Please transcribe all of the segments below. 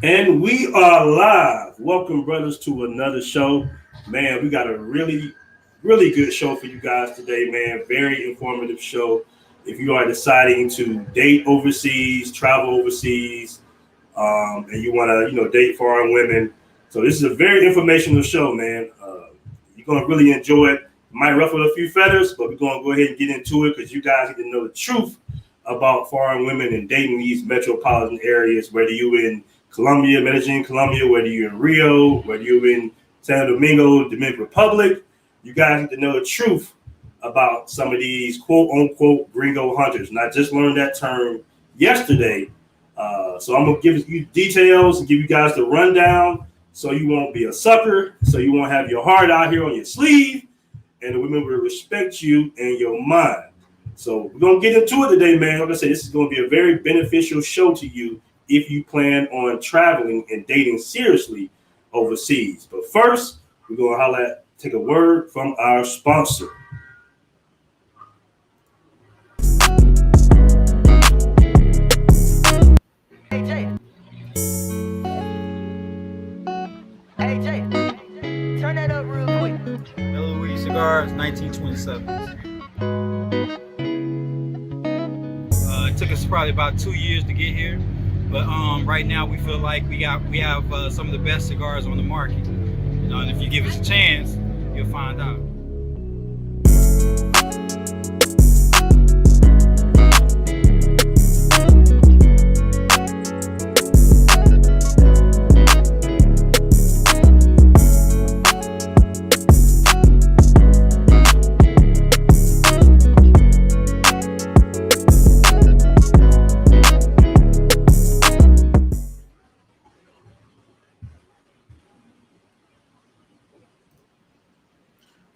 And we are live. Welcome, brothers, to another show. Man, we got a really good show for you guys today, man. Very informative show. If you are deciding to date overseas, travel overseas, and you want to, date foreign women. So this is a very informational show, man. You're going to really enjoy it. Might ruffle a few feathers, but we're going to go ahead and get into it because you guys need to know the truth about foreign women and dating these metropolitan areas, whether you in Colombia, Medellin, Colombia, whether you're in Rio, whether you're in Santo Domingo, Dominican Republic, you guys need to know the truth about some of these quote-unquote gringo hunters. And I just learned that term yesterday. So I'm going to give you details and give you guys the rundown so you won't be a sucker, so you won't have your heart out here on your sleeve, and the women will respect you and your mind. So we're going to get into it today, man. Like I said, this is going to be a very beneficial show to you if you plan on traveling and dating seriously overseas. But first, we're going to take a word from our sponsor. Hey Jay, turn that up real quick. Louise Cigars, 1927. It took us probably about 2 years to get here, but right now we feel like we have some of the best cigars on the market. And if you give us a chance, you'll find out.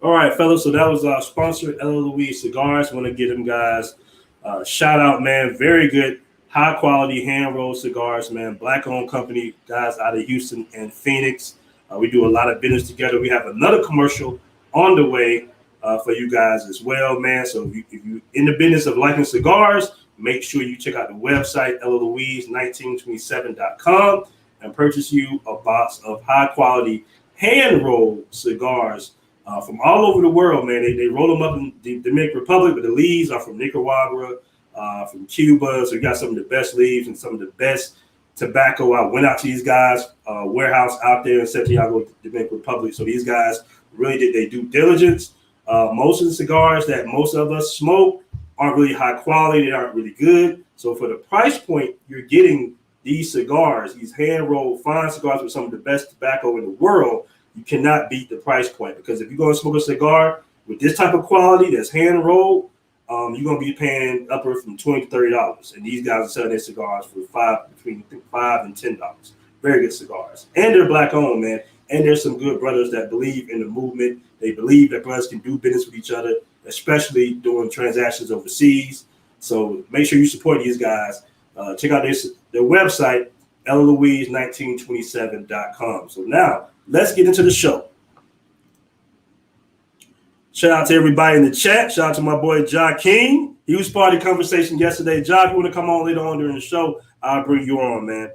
All right, fellas. So that was our sponsor, Louise Cigars. Want to give them guys a shout out, man. Very good, high quality hand rolled cigars, man. Black owned company, guys out of Houston and Phoenix. We do a lot of business together. We have another commercial on the way for you guys as well, man. So if you're in the business of liking cigars, make sure you check out the website, louise1927.com, and purchase you a box of high quality hand rolled cigars. From all over the world, man. They roll them up in the Dominican Republic, but the leaves are from Nicaragua, from Cuba. So you got some of the best leaves and some of the best tobacco. I went out to these guys' warehouse out there in Santiago, Dominican Republic. So these guys really did their due diligence. Most of the cigars that most of us smoke aren't really high quality. They aren't really good. So for the price point, you're getting these cigars, these hand-rolled fine cigars with some of the best tobacco in the world. You cannot beat the price point, because if you're going to smoke a cigar with this type of quality that's hand rolled, you're going to be paying upward from $20 to $30. And these guys are selling their cigars for between $5 and $10. Very good cigars. And they're black owned, man. And there's some good brothers that believe in the movement. They believe that brothers can do business with each other, especially doing transactions overseas. So make sure you support these guys. Check out their website, louise1927.com. So now let's get into the show. Shout out to everybody in the chat. Shout out to my boy Ja King. He was part of the conversation yesterday. Ja, if you want to come on later on during the show, I'll bring you on, man.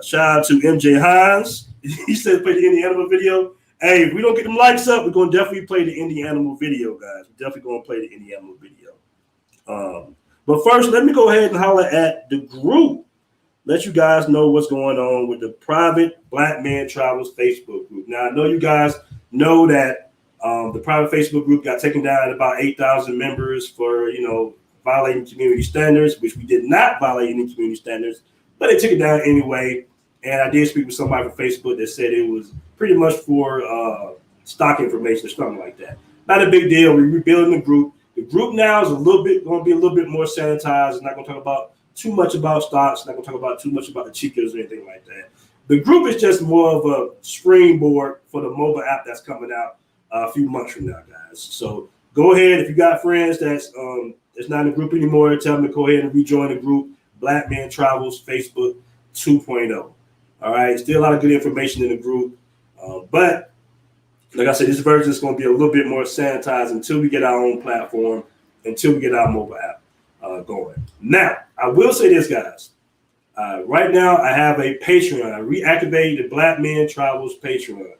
Shout out to MJ Hines. He said play the Indie Animal video. Hey, if we don't get them likes up, we're going to definitely play the Indie Animal video, guys. We're definitely going to play the Indie Animal video. But first, let me go ahead and holler at the group. Let you guys know what's going on with the private Blackmentravels Facebook group. Now, I know you guys know that the private Facebook group got taken down at about 8,000 members for, violating community standards, which we did not violate any community standards, but they took it down anyway. And I did speak with somebody from Facebook that said it was pretty much for stock information or something like that. Not a big deal. We're rebuilding the group. The group now is going to be a little bit more sanitized. It's not going to talk about too much about stocks. It's not going to talk about too much about the Cigars or anything like that. The group is just more of a springboard for the mobile app that's coming out a few months from now, guys. So go ahead. If you got friends that's not in the group anymore, tell them to go ahead and rejoin the group, Blackmentravels Facebook 2.0. All right. Still a lot of good information in the group. But like I said, this version is going to be a little bit more sanitized until we get our own platform, until we get our mobile app going. Now, I will say this, guys. Right now, I have a Patreon. I reactivated the Blackmentravels Patreon.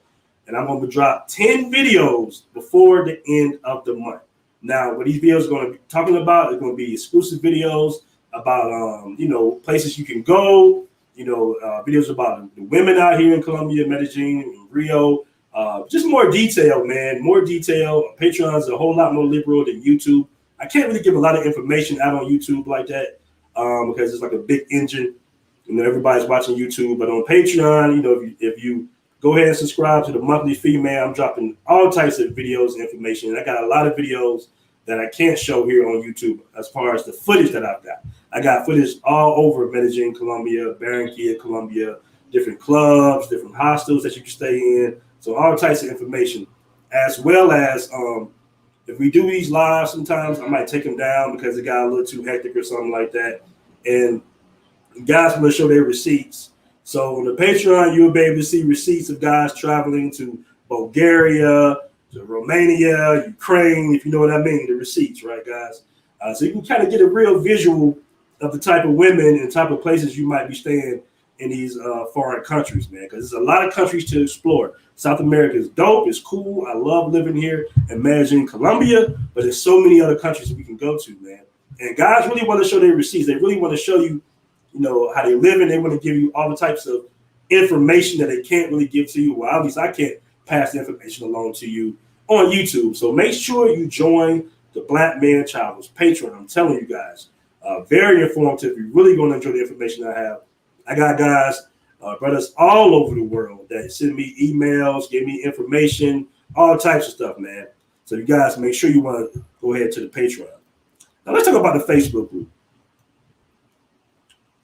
And I'm going to drop 10 videos before the end of the month. Now, what these videos are going to be talking about is going to be exclusive videos about, places you can go, videos about the women out here in Colombia, Medellin, and Rio. Just more detail, man, more detail. Patreon is a whole lot more liberal than YouTube. I can't really give a lot of information out on YouTube like that because it's like a big engine. Everybody's watching YouTube. But on Patreon, if you go ahead and subscribe to the monthly fee, man. I'm dropping all types of videos and information. And I got a lot of videos that I can't show here on YouTube as far as the footage that I've got. I got footage all over Medellin, Colombia, Barranquilla, Colombia, different clubs, different hostels that you can stay in. So all types of information, as well as if we do these live, sometimes I might take them down because it got a little too hectic or something like that. And guys want to show their receipts. So on the Patreon, you'll be able to see receipts of guys traveling to Bulgaria, to Romania, Ukraine, if you know what I mean, the receipts, right, guys? So you can kind of get a real visual of the type of women and type of places you might be staying in these foreign countries, man, because there's a lot of countries to explore. South America is dope. It's cool. I love living here in Medellin, Colombia, but there's so many other countries that we can go to, man. And guys really want to show their receipts. They really want to show you, how they live, and they want to give you all the types of information that they can't really give to you. Well, at least I can't pass the information along to you on YouTube. So make sure you join the Blackmentravels Patreon. I'm telling you guys, very informative. You're really going to enjoy the information I have. I got guys, brothers all over the world that send me emails, give me information, all types of stuff, man. So you guys make sure you want to go ahead to the Patreon. Now let's talk about the Facebook group.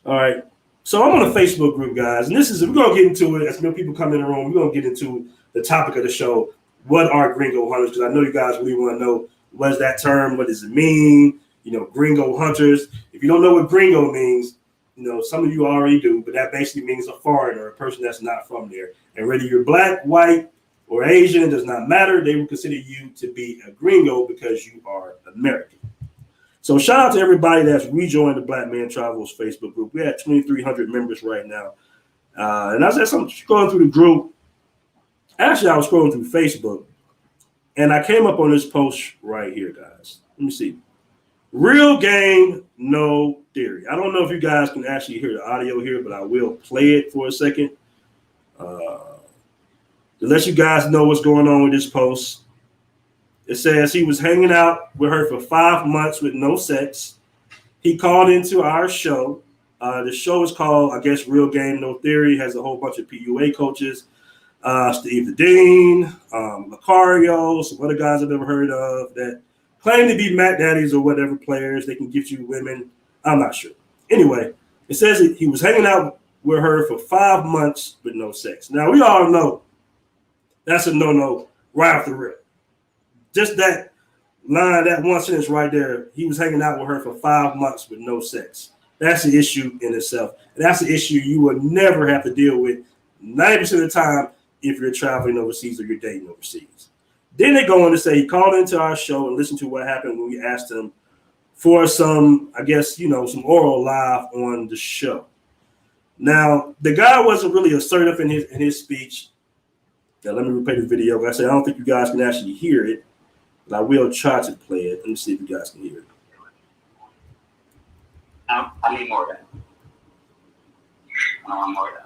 All right. So I'm on a Facebook group, guys, and we're going to get into it. As more people come in the room, we're going to get into the topic of the show. What are Gringo hunters? Because I know you guys really want to know, what is that term? What does it mean? Gringo hunters. If you don't know what Gringo means, some of you already do, but that basically means a foreigner, a person that's not from there. And whether you're black, white, or Asian, it does not matter. They will consider you to be a Gringo because you are American. So shout out to everybody that's rejoined the Blackmentravels Facebook group. We have 2,300 members right now. And as I'm scrolling through the group, actually I was scrolling through Facebook, and I came up on this post right here, guys. Let me see. Real game, no theory. I don't know if you guys can actually hear the audio here, but I will play it for a second. To let you guys know what's going on with this post. It says he was hanging out with her for 5 months with no sex. He called into our show. The show is called, I guess, Real Game, No Theory. It has a whole bunch of PUA coaches. Steve the Dean, Macario, some other guys I've never heard of that claim to be Mac Daddies or whatever players. They can get you women. I'm not sure. Anyway, it says he was hanging out with her for 5 months with no sex. Now, we all know that's a no-no right off the rip. Just that line, that one sentence right there, he was hanging out with her for 5 months with no sex. That's an issue in itself. And that's an issue you will never have to deal with 90% of the time if you're traveling overseas or you're dating overseas. Then they go on to say he called into our show and listened to what happened when we asked him for some, I guess, some oral live on the show. Now, the guy wasn't really assertive in his speech. Now, let me replay the video. Like I said, I don't think you guys can actually hear it, but I will try to play it. Let me see if you guys can hear it. I need more of that. I want more of that.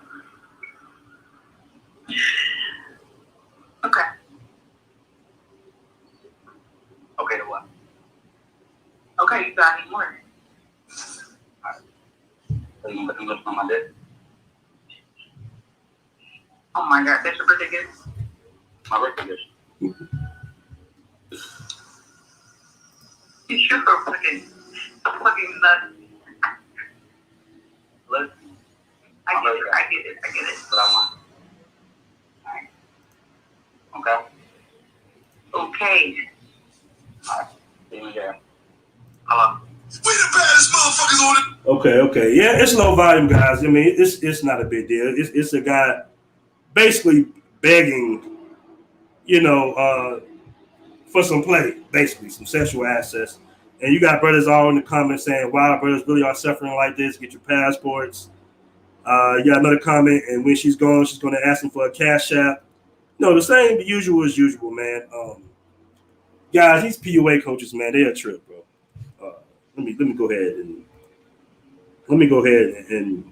Okay. Okay to what? Okay, you got any more? Alright. So you looking on my dick? Oh my God, that's your birthday gift? My birthday gift. You're a fucking nut. Look. I get it. That's what I want. Alright. Okay. Alright. See you here. Hello. We the baddest motherfuckers on it. Okay. Yeah, it's low volume, guys. I mean, it's not a big deal. It's a guy basically begging, for some play, basically, some sexual access. And you got brothers all in the comments saying, wow, brothers really are suffering like this. Get your passports. You got another comment, and when she's gone, she's going to ask him for a cash app. No, the same, the usual as usual, man. Guys, these PUA coaches, man, they're a trip, bro. Let me go ahead and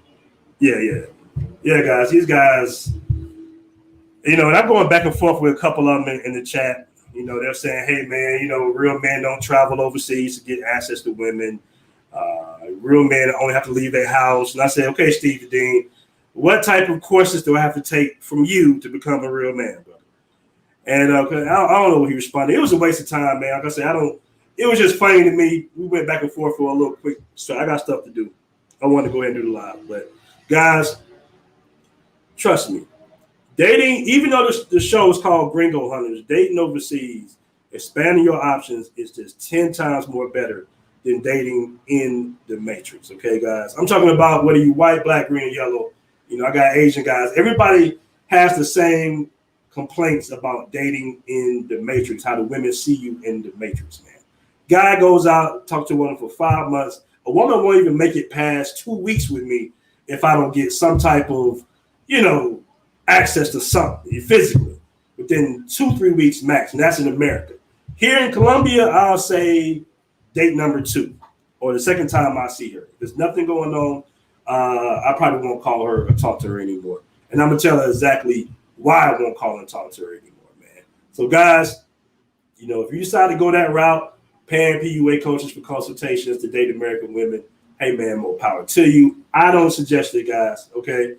yeah, guys, these guys, and I'm going back and forth with a couple of them in the chat. They're saying, hey, man, real men don't travel overseas to get access to women. Real men only have to leave their house. And I said, okay, Steve Dean, what type of courses do I have to take from you to become a real man, brother? And I don't know what he responded. It was a waste of time, man. Like I said, it was just funny to me. We went back and forth for a little quick. So I got stuff to do. I wanted to go ahead and do the live. But guys, trust me. Dating, even though the show is called Gringo Hunters, dating overseas, expanding your options is just 10 times more better than dating in the Matrix. Okay, guys? I'm talking about whether you white, black, green, or yellow. I got Asian guys. Everybody has the same complaints about dating in the Matrix, how the women see you in the Matrix, man. Guy goes out, talk to a woman for 5 months. A woman won't even make it past 2 weeks with me if I don't get some type of, access to something physically within 2-3 weeks max. And that's in America. Here in Colombia, I'll say date number 2 or the second time I see her. If there's nothing going on, I probably won't call her or talk to her anymore. And I'm going to tell her exactly why I won't call and talk to her anymore, man. So, guys, if you decide to go that route, paying PUA coaches for consultations to date American women, hey, man, more power to you. I don't suggest it, guys, okay?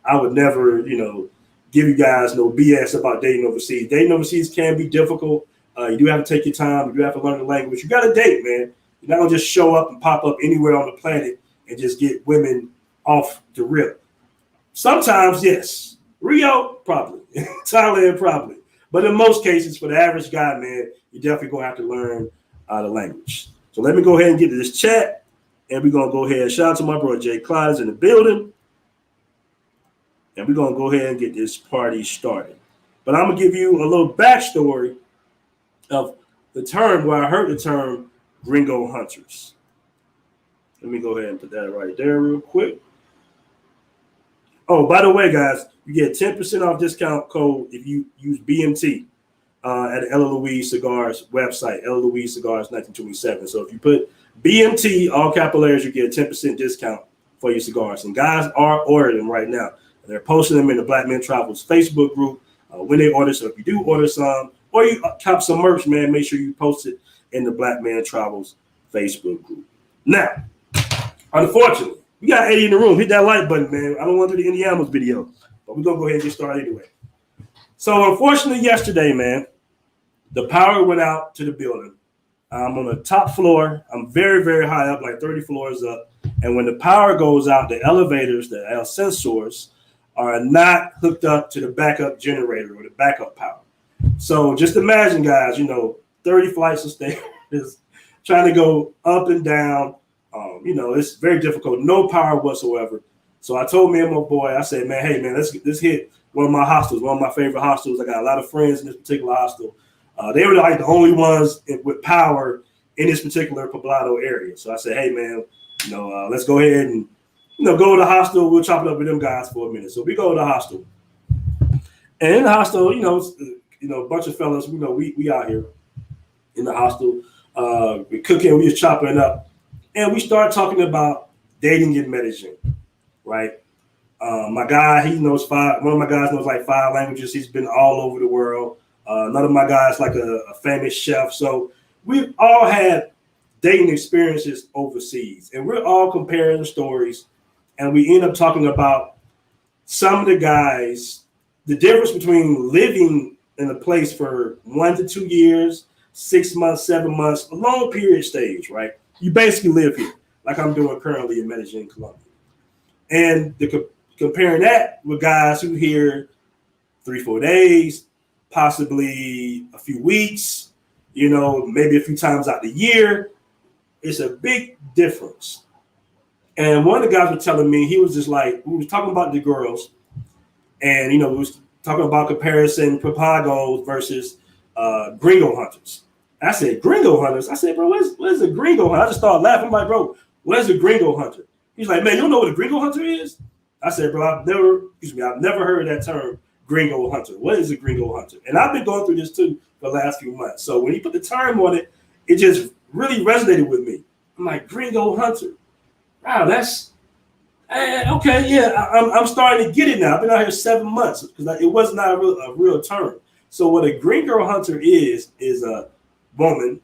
I would never, give you guys no BS about dating overseas. Dating overseas can be difficult. You do have to take your time. You do have to learn the language. You got to date, man. You're not going to just show up and pop up anywhere on the planet and just get women off the rip. Sometimes, yes. Rio, probably. Thailand, probably. But in most cases, for the average guy, man, you're definitely going to have to learn the language. So let me go ahead and get to this chat, and we're going to go ahead. Shout out to my bro, Jay Clyde is in the building. And we're going to go ahead and get this party started. But I'm going to give you a little backstory of the term, where I heard the term Gringo Hunters. Let me go ahead and put that right there real quick. Oh, by the way, guys, you get 10% off discount code if you use BMT at Ella Louise Cigars website, Ella Louise Cigars 1927. So if you put BMT, all capital letters, you get a 10% discount for your cigars. And guys are ordering them right now. They're posting them in the Blackmentravels Facebook group when they order. So if you do order some or you cop some merch, man, make sure you post it in the Blackmentravels Facebook group. Now, unfortunately, we got 80 in the room. Hit that like button, man. I don't want to do the Indiana's video, but we're going to go ahead and get started anyway. So unfortunately, yesterday, man, the power went out to the building I'm on the top floor. I'm very, very high up, like 30 floors up. And when the power goes out, the elevators, the sensors, are not hooked up to the backup generator or the backup power. So just imagine, guys, 30 flights of stairs, trying to go up and down. It's very difficult. No power whatsoever. So I told me and my boy, I said, man, hey, man, let's hit one of my hostels, one of my favorite hostels. I got a lot of friends in this particular hostel. They were like the only ones with power in this particular Poblado area. So I said, hey, man, let's go ahead and, go to the hostel. We'll chop it up with them guys for a minute. So we go to the hostel. And in the hostel, a bunch of fellas, we out here in the hostel. We cooking, we just chopping it up. And we start talking about dating in Medellin, right? My guy, one of my guys knows like 5 languages. He's been all over the world. None of my guys like a famous chef. So we've all had dating experiences overseas. And we're all comparing the stories. And we end up talking about some of the guys, the difference between living in a place for 1 to 2 years, 6 months, 7 months, a long period stage, right? You basically live here, like I'm doing currently in Medellin, Colombia. And comparing that with guys who here 3-4 days, possibly a few weeks, maybe a few times out the year, it's a big difference. And one of the guys was telling me, he was just like, we was talking about the girls, and we was talking about comparison Papagos versus Gringo hunters. I said, Gringo hunters? I said, bro, where's a Gringo hunter? I just started laughing. I'm like, bro, where's a Gringo hunter? He's like, man, you don't know what a Gringo hunter is? I said, bro, I've never heard that term, Gringo hunter. What is a Gringo hunter? And I've been going through this too for the last few months. So when he put the term on it, it just really resonated with me. I'm like, Gringo hunter. Wow, that's okay. Yeah, I'm starting to get it now. I've been out here 7 months because it was not a real term. So what a Gringo hunter is a woman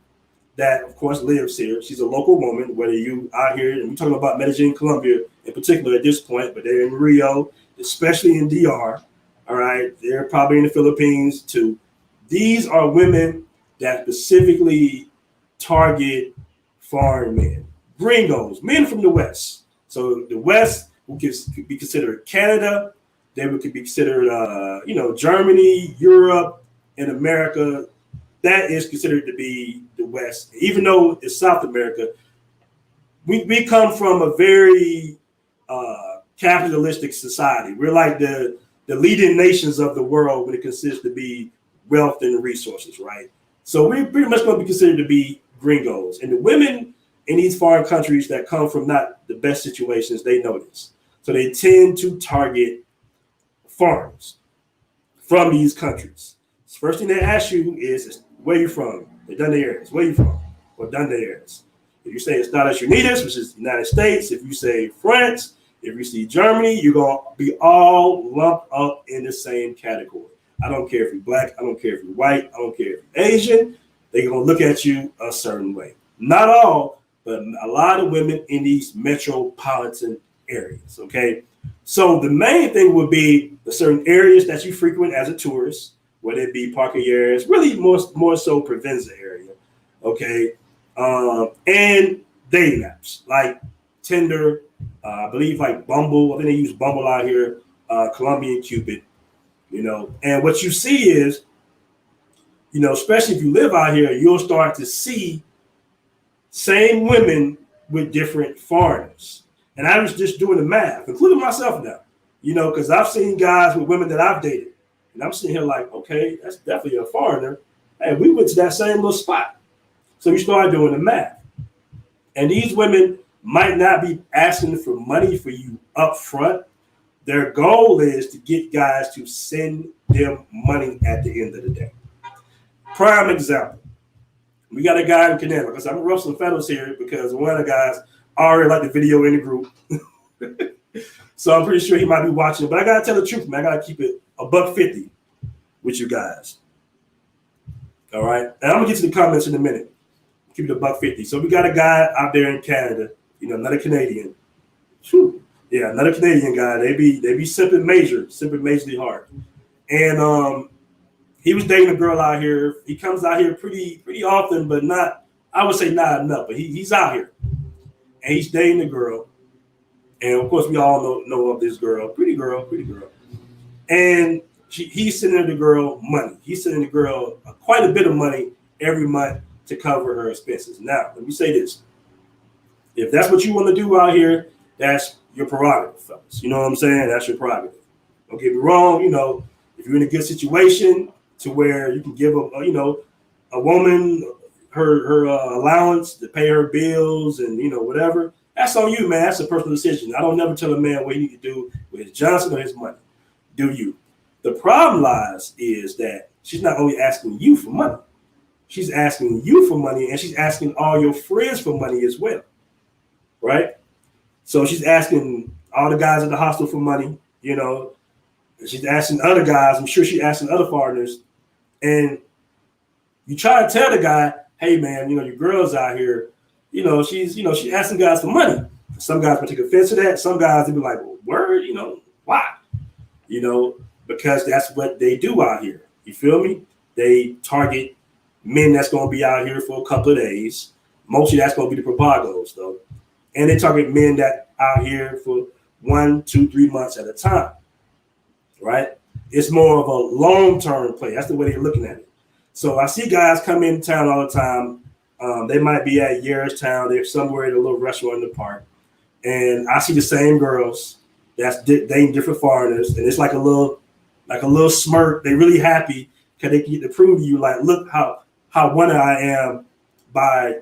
that, of course, lives here. She's a local woman, whether you out here, and we're talking about Medellin, Colombia in particular at this point, but they're in Rio, especially in DR. All right, they're probably in the Philippines too. These are women that specifically target foreign men. Gringos, men from the West. So the West could be considered Canada. They could be considered, Germany, Europe, and America. That is considered to be the West. Even though it's South America, we come from a very capitalistic society. We're like the leading nations of the world when it consists to be wealth and resources, right? So we're pretty much going to be considered to be gringos. And the women in these foreign countries that come from not the best situations, they know this. So they tend to target foreigners from these countries. The first thing they ask you is where you from? They done the areas. Where you from? Or done the areas. If you say Estados Unidos, which is the United States, if you say France, if you see Germany, you're going to be all lumped up in the same category. I don't care if you're black. I don't care if you're white. I don't care if you're Asian. They're going to look at you a certain way. Not all, but a lot of women in these metropolitan areas, okay? So the main thing would be the certain areas that you frequent as a tourist, whether it be parking areas, really more so Provenza area, okay? And dating apps like Tinder, I believe like Bumble. I think they use Bumble out here, Colombian Cupid, And what you see is, especially if you live out here, you'll start to see same women with different foreigners. And I was just doing the math, including myself now, because I've seen guys with women that I've dated. And I'm sitting here like, okay, that's definitely a foreigner. Hey, we went to that same little spot. So we started doing the math. And these women might not be asking for money for you up front. Their goal is to get guys to send them money at the end of the day. Prime example. We got a guy in Canada, because I'm ruffling feathers here because one of the guys already liked the video in the group. So I'm pretty sure he might be watching. But I got to tell the truth, man. I got to keep it $150 with you guys. All right. And I'm going to get to the comments in a minute. Keep it $150. So we got a guy out there in Canada, another Canadian. Whew. Yeah, another Canadian guy. They be simping majorly hard. And he was dating a girl out here. He comes out here pretty often, but not I would say not enough, but he's out here and he's dating a girl. And of course, we all know of this girl, pretty girl. And he's sending the girl money. He's sending the girl quite a bit of money every month to cover her expenses. Now, let me say this. If that's what you want to do out here, that's your prerogative, fellas. You know what I'm saying? That's your prerogative. Don't get me wrong. If you're in a good situation to where you can give a woman her allowance to pay her bills and whatever, that's on you, man. That's a personal decision. I don't never tell a man what he need to do with his Johnson or his money. Do you? The problem lies is that she's not only asking you for money, she's asking you for money, and she's asking all your friends for money as well, right? So she's asking all the guys at the hostel for money, she's asking other guys. I'm sure she's asking other foreigners, and you try to tell the guy, hey, man, your girl's out here, she's asking guys for money. Some guys will take offense to that. Some guys will be like, well, word, why? Because that's what they do out here. You feel me? They target men that's going to be out here for a couple of days. Mostly that's going to be the propagos, though. And they target men that out here for 1, 2, 3 months at a time, right? It's more of a long-term play. That's the way they're looking at it. So I see guys come in town all the time. They might be at Town. They're somewhere at a little restaurant in the park. And I see the same girls that's dating different foreigners. And it's like a little smirk. They're really happy because they get to prove to you, like, look how wanted I am by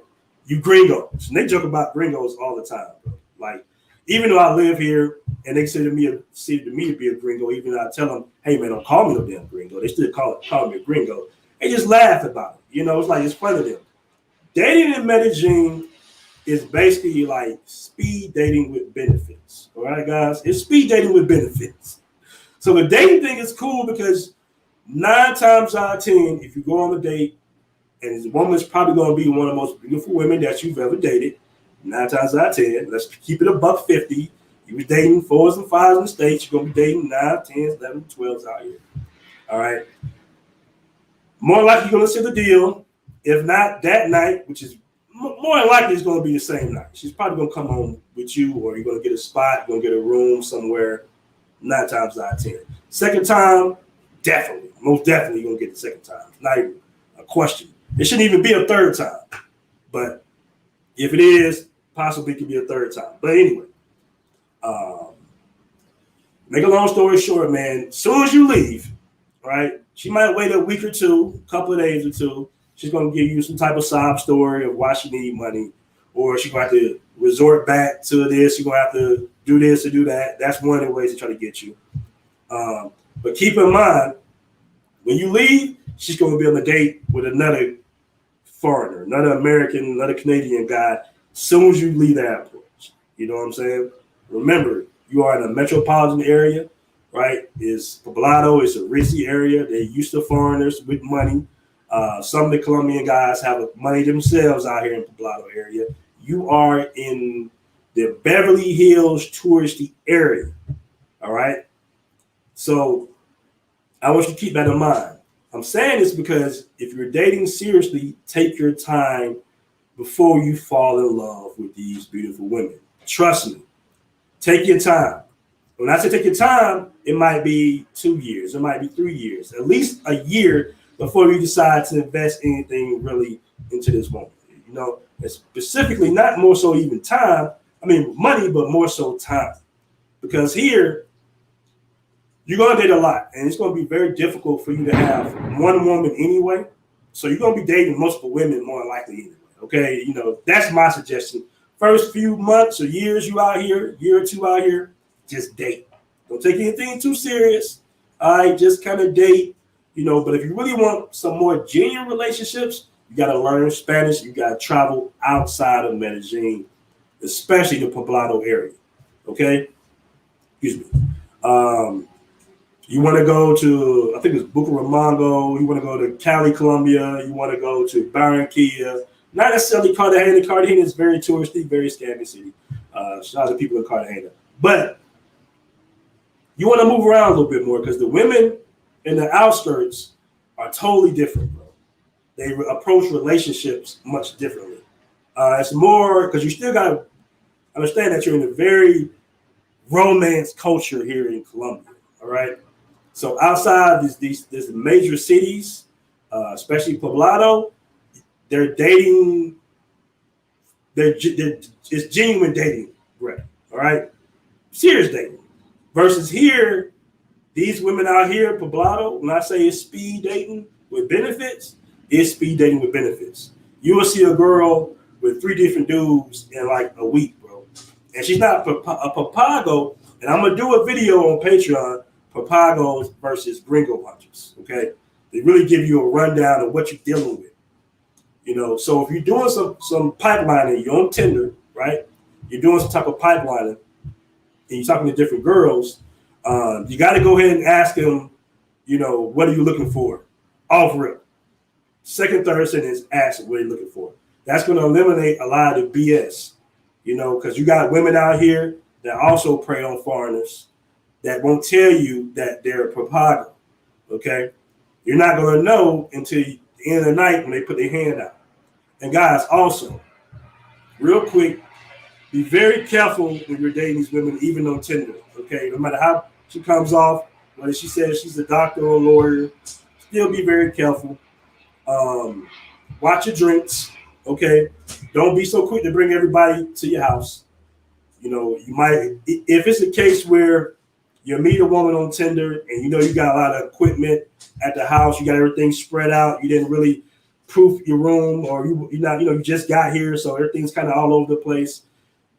you gringos. And they joke about gringos all the time, bro. Like, even though I live here and they consider me to be a gringo, even though I tell them, hey, man, don't call me no damn gringo. They still call me a gringo. They just laugh about it. It's like it's fun to them. Dating in Medellin is basically like speed dating with benefits. All right, guys? It's speed dating with benefits. So the dating thing is cool because 9 times out of 10, if you go on a date and the woman's probably going to be one of the most beautiful women that you've ever dated, 9 times out of 10, let's keep it $150. You was dating 4s and 5s in the States. You're going to be dating 9s, 10s, 11s, 12s out here. All right? More likely you're going to see the deal. If not, that night, which is more than likely, it's going to be the same night. She's probably going to come home with you, or you're going to get a spot, you're going to get a room somewhere 9 times out of 10. Second time, definitely. Most definitely you're going to get the second time. It's not even a question. It shouldn't even be a third time. But if it is, possibly it could be a third time. But anyway, make a long story short, man, as soon as you leave, right, she might wait a week or two, a couple of days or two. She's going to give you some type of sob story of why she need money, or she's going to have to resort back to this. You're going to have to do this or do that. That's one of the ways to try to get you. But keep in mind, when you leave, she's going to be on a date with another foreigner, another American, another Canadian guy, as soon as you leave the airport. You know what I'm saying? Remember, you are in a metropolitan area, right? It's Poblado, it's a ritzy area. They're used to foreigners with money. Some of the Colombian guys have money themselves out here in Poblado area. You are in the Beverly Hills touristy area, all right? So I want you to keep that in mind. I'm saying this because if you're dating seriously, take your time before you fall in love with these beautiful women. Trust me, take your time. When I say take your time, it might be 2 years, it might be 3 years, at least a year before you decide to invest anything really into this woman. And specifically, not more so even time, money, but more so time. Because here, you're going to date a lot, and it's going to be very difficult for you to have one woman anyway. So you're going to be dating multiple women more likely anyway, okay? That's my suggestion. First few months or years you out here, year or two out here, just date. Don't take anything too serious. All right, just kind of date. But if you really want some more genuine relationships, you got to learn Spanish. You got to travel outside of Medellin, especially the Poblado area. Okay? Excuse me. You want to go to, I think it's Bucaramanga. You want to go to Cali, Colombia. You want to go to Barranquilla. Not necessarily Cartagena. Cartagena is very touristy, very scammy city. Shout out to people in Cartagena. But you want to move around a little bit more because the women in the outskirts are totally different, bro. they approach relationships much differently. It's more because you still got to understand that you're in a very romance culture here in Colombia. All right. So outside these major cities, especially Poblado, they're dating. It's genuine dating, right? All right, serious dating. Versus here, these women out here, Poblado, when I say it's speed dating with benefits, it's speed dating with benefits. You will see a girl with 3 different dudes in like a week, bro. And she's not a Papago. And I'm gonna do a video on Patreon, Papagos versus Gringo hunters. Okay, they really give you a rundown of what you're dealing with. You know, so if you're doing some pipelining, you're on Tinder, right? You're doing some type of pipelining, and you're talking to different girls. You got to go ahead and ask them, you know, what are you looking for? Off rip. Second, third sentence, ask them what are you looking for. That's going to eliminate a lot of the BS, you know, because you got women out here that also prey on foreigners that won't tell you that they're a propago, okay? You're not going to know until the end of the night when they put their hand out. And guys, also, real quick, be very careful when you're dating these women, even on Tinder, okay? No matter how she comes off, whether she says she's a doctor or a lawyer, still be very careful. Watch your drinks, okay? Don't be so quick to bring everybody to your house. You know, you might, if it's a case where you meet a woman on Tinder and you know you got a lot of equipment at the house, you got everything spread out, you didn't really proof your room, or you're not, you know, you just got here, so everything's kind of all over the place.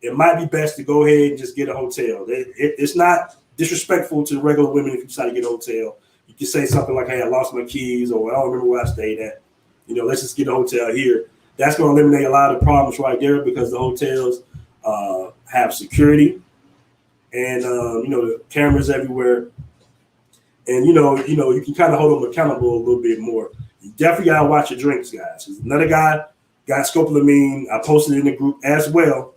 It might be best to go ahead and just get a hotel. It's not disrespectful to regular women if you decide to get a hotel. You can say something like, hey, I lost my keys, or I don't remember where I stayed at. You know, let's just get a hotel here. That's going to eliminate a lot of problems right there because the hotels have security and, you know, the cameras everywhere. And, you know, you can kind of hold them accountable a little bit more. You definitely got to watch your drinks, guys. There's another guy got scopolamine. I posted it in the group as well.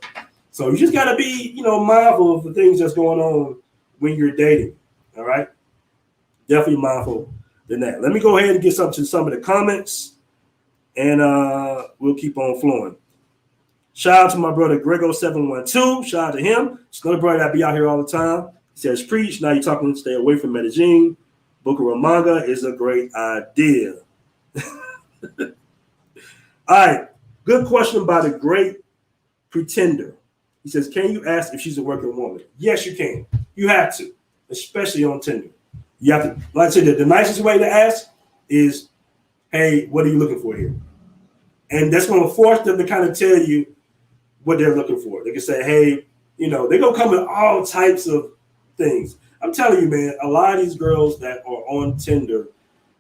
So you just got to be, you know, mindful of the things that's going on when you're dating. All right. Definitely mindful than that. Let me go ahead and get to some of the comments, and we'll keep on flowing. Shout out to my brother Gringo712. Shout out to him. It's another brother that be out here all the time. He says, preach. Now you're talking, stay away from Medellin. Bucaramanga is a great idea. All right. Good question by the great pretender. He says, can you ask if she's a working woman? Yes, you can. You have to, especially on Tinder. You have to, like I said, the nicest way to ask is, hey, what are you looking for here? And that's going to force them to kind of tell you what they're looking for. They can say, hey, you know, they're going to come with all types of things. I'm telling you, man, a lot of these girls that are on Tinder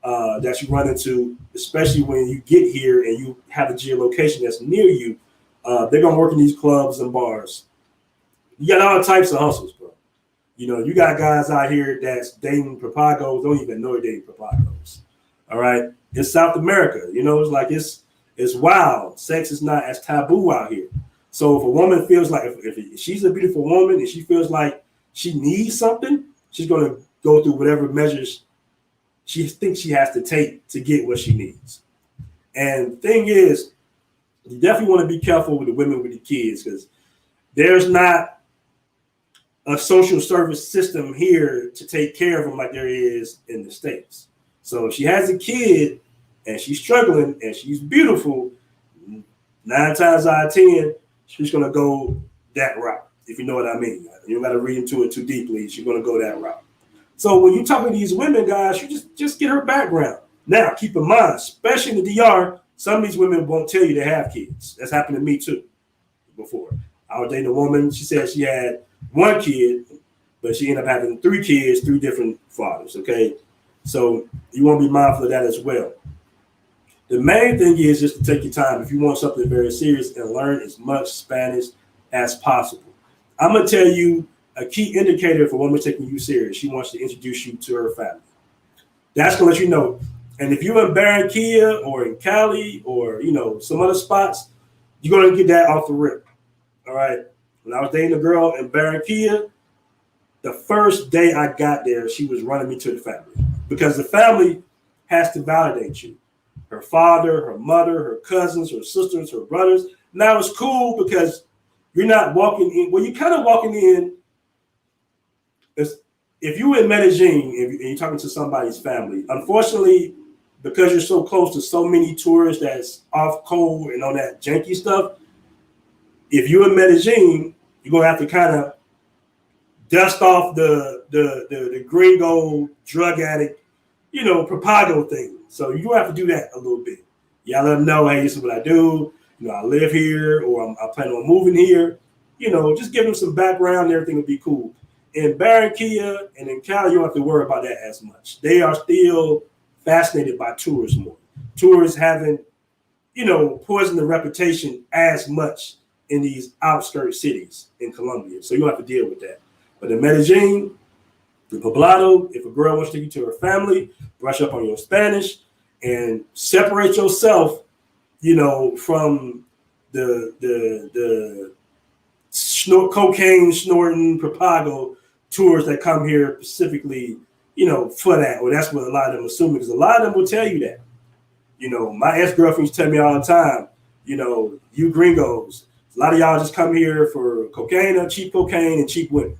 that you run into, especially when you get here and you have a geolocation that's near you, they're going to work in these clubs and bars. You got all types of hustles, bro. You know, you got guys out here that's dating propagos, don't even know they're dating propagos. All right. It's South America. You know, it's like it's wild. Sex is not as taboo out here. So if a woman feels like if she's a beautiful woman and she feels like she needs something, she's going to go through whatever measures she thinks she has to take to get what she needs. And the thing is, you definitely want to be careful with the women with the kids because there's not a social service system here to take care of them like there is in the States. So if she has a kid and she's struggling and she's beautiful, 9 times out of 10, she's going to go that route, if you know what I mean. You don't got to read into it too deeply. She's going to go that route. So when you're talking to these women, guys, you just get her background. Now, keep in mind, especially in the DR, some of these women won't tell you they have kids. That's happened to me too before. I was dating a woman. She said she had 1 kid, but she ended up having 3 kids, 3 different fathers, okay? So you want to be mindful of that as well. The main thing is just to take your time if you want something very serious and learn as much Spanish as possible. I'm going to tell you a key indicator for a woman taking you serious. She wants to introduce you to her family. That's going to let you know. And if you're in Barranquilla or in Cali or, you know, some other spots, you're going to get that off the rip. All right. When I was dating a girl in Barranquilla, the first day I got there, she was running me to the family because the family has to validate you. her father, her mother, her cousins, her sisters, her brothers. Now it's cool because you're not walking in. Well, you're kind of walking in. If you're in Medellin and you're talking to somebody's family, unfortunately, because you're so close to so many tourists that's off cold and all that janky stuff, if you're in Medellin, you're gonna have to kind of dust off the Gringo drug addict, propago thing. So you have to do that a little bit. Yeah, let them know, hey, this is what I do. I live here, or I plan on moving here. Just give them some background and everything will be cool. In Barranquilla and in Cali, you don't have to worry about that as much. They are still fascinated by tourists more. Tourists haven't, poisoned the reputation as much in these outskirts cities in Colombia. So you don't have to deal with that. But in Medellin, in Poblado, if a girl wants to take you to her family, brush up on your Spanish and separate yourself, from the cocaine snorting propago tourists that come here specifically, for that. Or that's what a lot of them assume, because a lot of them will tell you that. My ex-girlfriends tell me all the time, you gringos, a lot of y'all just come here for cheap cocaine and cheap women.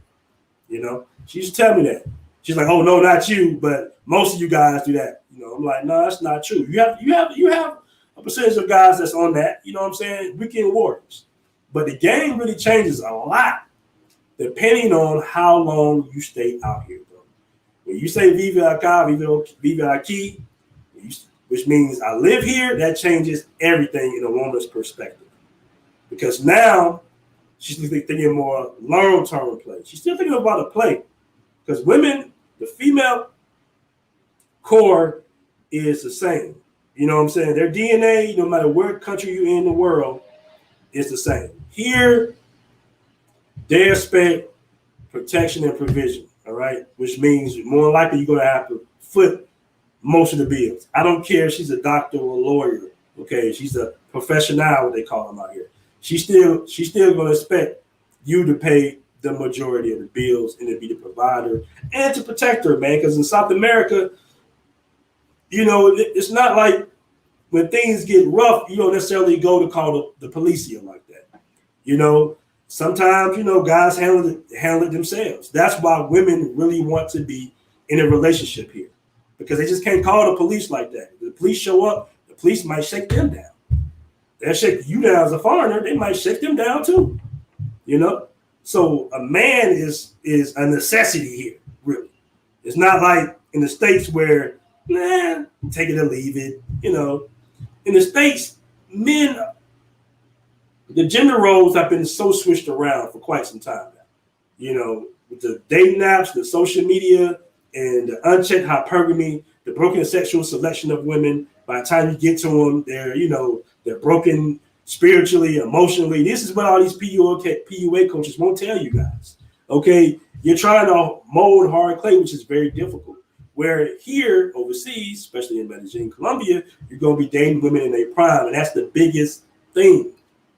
She used to tell me that. She's like, oh no, not you, but most of you guys do that. I'm like, no, that's not true. You have a percentage of guys that's on that. You know what I'm saying? Weekend warriors. But the game really changes a lot depending on how long you stay out here, bro. When you say viva acá, viva aquí, which means I live here, that changes everything in a woman's perspective. Because now she's thinking more long-term play. She's still thinking about a play. Because women, the female core is the same. You know what I'm saying? Their DNA, no matter what country you're in the world, is the same. Here, they expect protection and provision, all right? Which means more likely you're going to have to foot most of the bills. I don't care if she's a doctor or a lawyer, okay? She's a professional, what they call them out here. She's still going to expect you to pay the majority of the bills and to be the provider and to protect her, man. Because in South America, it's not like when things get rough, you don't necessarily go to call the policia like that. Sometimes, guys handle it themselves. That's why women really want to be in a relationship here, because they just can't call the police like that. If the police show up, the police might shake them down. They'll shake you down as a foreigner. They might shake them down too, So a man is a necessity here, really. It's not like in the States where, take it or leave it. In the States, men, the gender roles have been so switched around for quite some time now. With the dating apps, the social media, and the unchecked hypergamy, the broken sexual selection of women. By the time you get to them, they're broken spiritually, emotionally. This is what all these PUA coaches won't tell you guys. Okay, you're trying to mold hard clay, which is very difficult. Where here, overseas, especially in Medellin, Colombia, you're going to be dating women in their prime, and that's the biggest thing.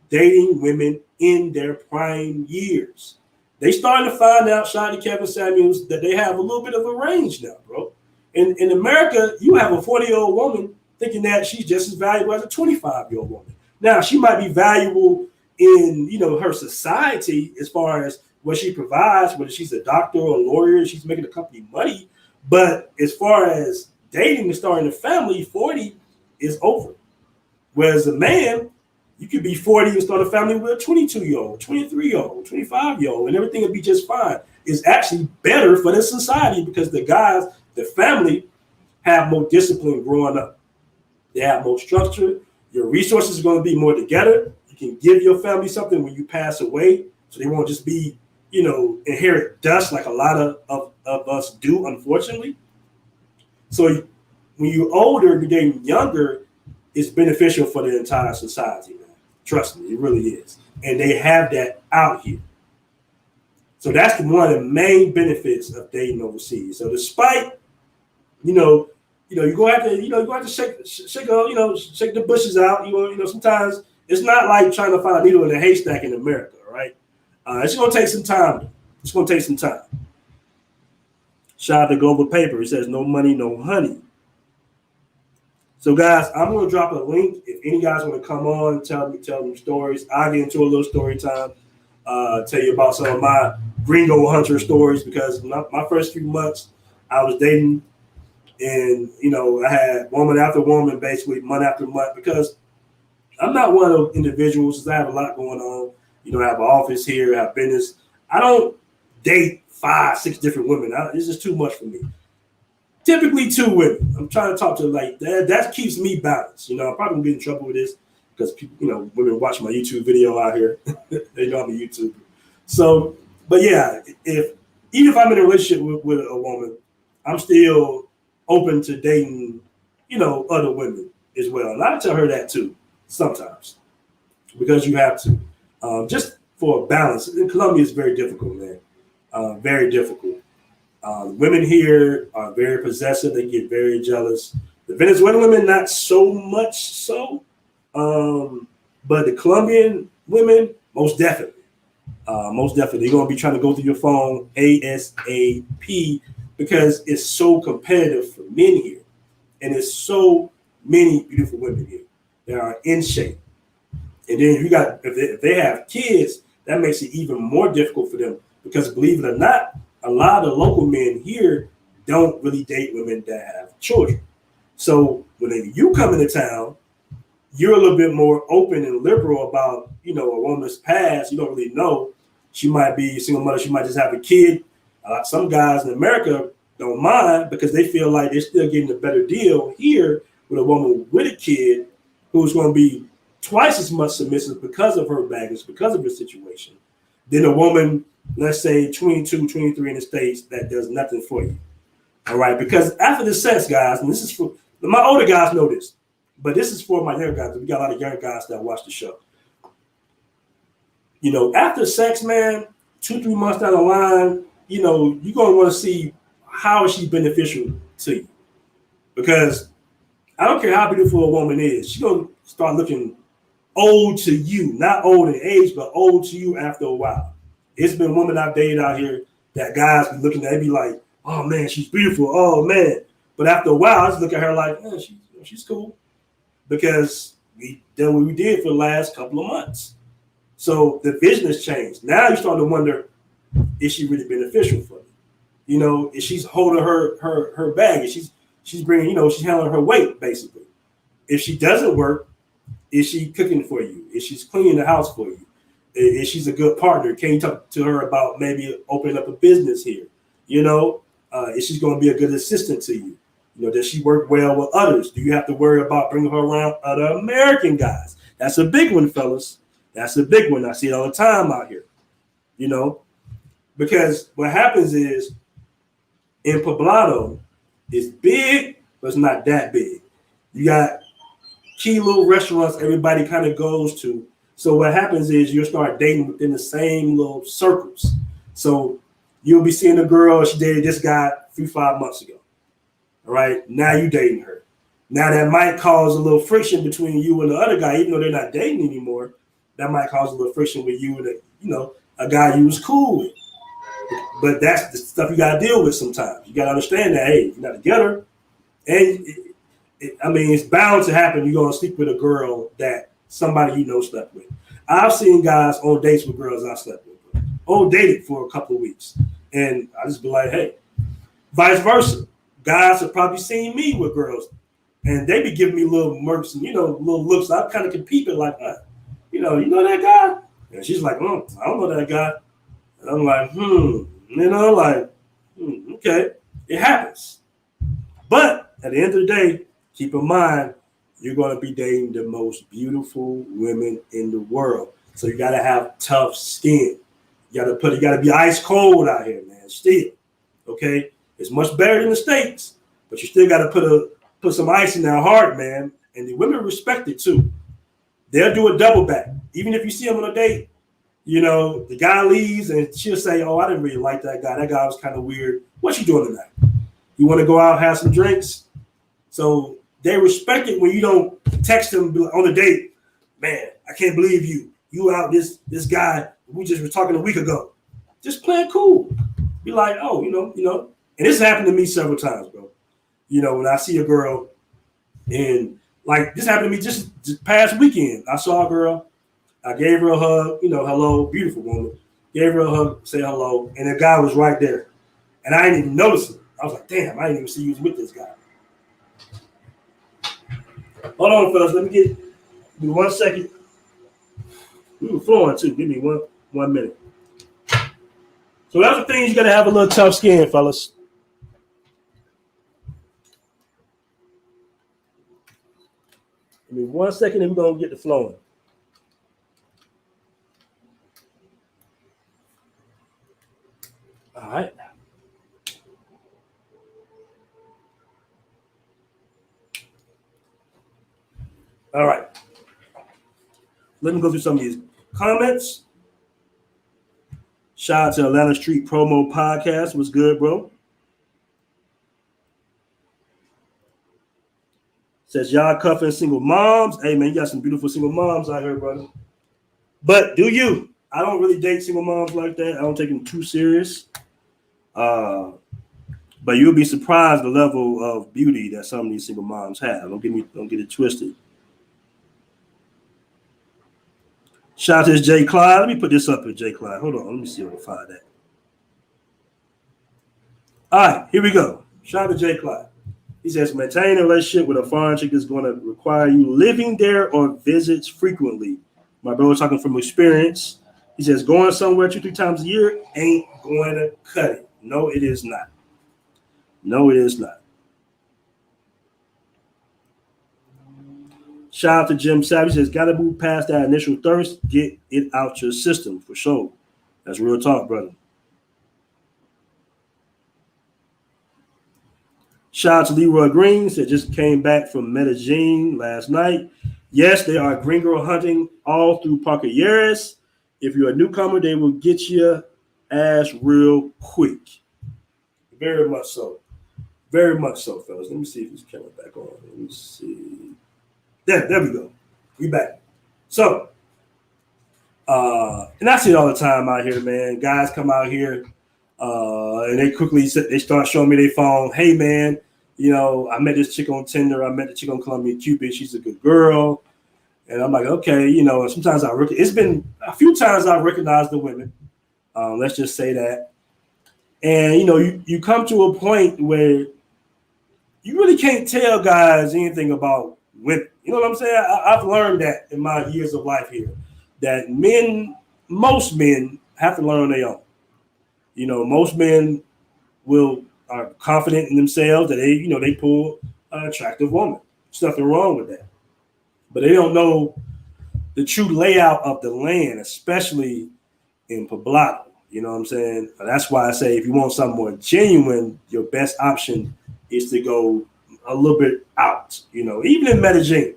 Dating women in their prime years. They starting to find out, Shadi Kevin Samuels, that they have a little bit of a range now, bro. In America, you have a 40-year-old woman thinking that she's just as valuable as a 25-year-old woman. Now, she might be valuable in, her society as far as what she provides, whether she's a doctor or a lawyer, she's making the company money. But as far as dating and starting a family, 40 is over. Whereas a man, you could be 40 and start a family with a 22-year-old, 23-year-old, 25-year-old, and everything would be just fine. It's actually better for the society because the guys, the family, have more discipline growing up. They have more structure. Your resources are going to be more together. You can give your family something when you pass away, so they won't just be, inherit dust like a lot of us do, unfortunately. So when you're older, you're getting younger, it's beneficial for the entire society, man. Trust me, it really is. And they have that out here. So that's one of the main benefits of dating overseas. So despite, you go have to shake the bushes out. Sometimes it's not like trying to find a needle in a haystack in America, right? It's going to take some time. Shout out to Global Paper. It says no money, no honey. So guys, I'm gonna drop a link. If any guys want to come on, tell them stories. I'll get into a little story time. Tell you about some of my Gringo hunter stories because my first few months I was dating, and I had woman after woman, basically month after month, because I'm not one of those individuals. I have a lot going on. I have an office here, I have business. I don't date 5, 6 different women. It's just too much for me. Typically 2 women. I'm trying to talk to like that. That keeps me balanced. I'm probably gonna get in trouble with this because people, women watch my YouTube video out here. They know I'm a YouTuber. So, but yeah, even if I'm in a relationship with a woman, I'm still open to dating, other women as well. And I tell her that too sometimes because you have to, just for a balance. In Colombia, it's very difficult, man. Very difficult. Women here are very possessive. They get very jealous. The Venezuelan women, not so much so. But the Colombian women, most definitely. They're going to be trying to go through your phone ASAP because it's so competitive for men here. And there's so many beautiful women here that are in shape. And then if they have kids, that makes it even more difficult for them because believe it or not, a lot of the local men here don't really date women that have children. So when you come into town, you're a little bit more open and liberal about, a woman's past. You don't really know. She might be a single mother. She might just have a kid. Some guys in America don't mind because they feel like they're still getting a better deal here with a woman with a kid who's going to be twice as much submissive because of her baggage, because of her situation, than a woman, let's say 22, 23 in the States that does nothing for you. All right. Because after the sex, guys, and this is for my older guys know this, but this is for my younger guys. We got a lot of young guys that watch the show. After sex, man, 2-3 months down the line, you're going to want to see how is she beneficial to you. Because I don't care how beautiful a woman is, she's going to start looking old to you, not old in age, but old to you after a while. It's been women I've dated out here that guys be looking at, they be like, oh man, she's beautiful. Oh man. But after a while, I just look at her like, she's cool. Because we done what we did for the last couple of months. So the vision has changed. Now you're starting to wonder, is she really beneficial for you? If she's holding her bag, if she's bringing, she's handling her weight, basically. If she doesn't work, is she cooking for you? Is she cleaning the house for you? Is she's a good partner? Can you talk to her about maybe opening up a business here? Is she going to be a good assistant to you? Does she work well with others? Do you have to worry about bringing her around other American guys? That's a big one, fellas. That's a big one. I see it all the time out here. Because what happens is in Poblado, it's big, but it's not that big. You got key little restaurants everybody kind of goes to. So what happens is you'll start dating within the same little circles. So you'll be seeing a girl, she dated this guy 3-5 months ago. All right, now you dating her. Now that might cause a little friction between you and the other guy, even though they're not dating anymore. That might cause a little friction with you and a guy you was cool with. But that's the stuff you got to deal with sometimes. You got to understand that, hey, you're not together. And it's bound to happen. You're going to sleep with a girl that somebody slept with. I've seen guys on dates with girls I slept with. Dated for a couple of weeks. And I just be like, hey, vice versa. Guys have probably seen me with girls. And they be giving me little murks and, little looks. I kind of compete like, you know that guy? And she's like, I don't know that guy. And I'm like, okay. It happens. But at the end of the day, keep in mind, you're going to be dating the most beautiful women in the world. So you got to have tough skin. You got to be ice cold out here, man. Still, okay? It's much better in the States, but you still got to put some ice in their heart, man. And the women respect it too. They'll do a double back. Even if you see them on a date, the guy leaves and she'll say, oh, I didn't really like that guy. That guy was kind of weird. What you doing tonight? You want to go out, have some drinks? So they respect it when you don't text them on the date. Man, I can't believe you out this guy we just were talking a week ago. Just play it cool. Be like, oh, and this happened to me several times, bro. When I see a girl And like this happened to me just past weekend. I saw a girl. I gave her a hug. Hello, beautiful woman. Gave her a hug, say hello, and the guy was right there. And I didn't even notice him. I was like, damn, I didn't even see you was with this guy. Hold on, fellas. Let me give me 1 second. We were flowing too. Give me one minute. So that's the thing. You got to have a little tough skin, fellas. Give me 1 second and we're going to get the flowing. All right. All right. Let me go through some of these comments. Shout out to Atlanta Street Promo Podcast. What's good, bro? Says y'all cuffing single moms. Hey, man, you got some beautiful single moms out here, brother. But do you? I don't really date single moms like that. I don't take them too serious. But you'll be surprised the level of beauty that some of these single moms have. Don't get it twisted. Shout out to this Jay Clyde. Let me put this up at Jay Clyde. Hold on. Let me see if I can find that. All right, here we go. Shout out to Jay Clyde. He says, maintaining a relationship with a foreign chick is going to require you living there or visits frequently. My brother's talking from experience. He says, going somewhere 2-3 times a year ain't going to cut it. No, it is not. No, it is not. Shout out to Jim Savage. He says, got to move past that initial thirst. Get it out your system for sure. That's real talk, brother. Shout out to Leroy Green. Said just came back from Medellin last night. Yes, they are Gringo hunting all through Parquilleras. If you're a newcomer, they will get you ass real quick. Very much so. Very much so, fellas. Let me see if this camera back on. Let me see. There we go. We back. So, and I see it all the time out here, man. Guys come out here and they start showing me their phone. Hey, man, I met this chick on Tinder. I met the chick on Colombia Cupid. She's a good girl. And I'm like, okay, sometimes it's been a few times I've recognized the women. Let's just say that. And, you come to a point where you really can't tell guys anything about women. You know what I'm saying? I've learned that in my years of life here, that most men have to learn on their own. Most men are confident in themselves that they pull an attractive woman. There's nothing wrong with that. But they don't know the true layout of the land, especially in Poblado. You know what I'm saying? That's why I say if you want something more genuine, your best option is to go a little bit out, even in Medellin,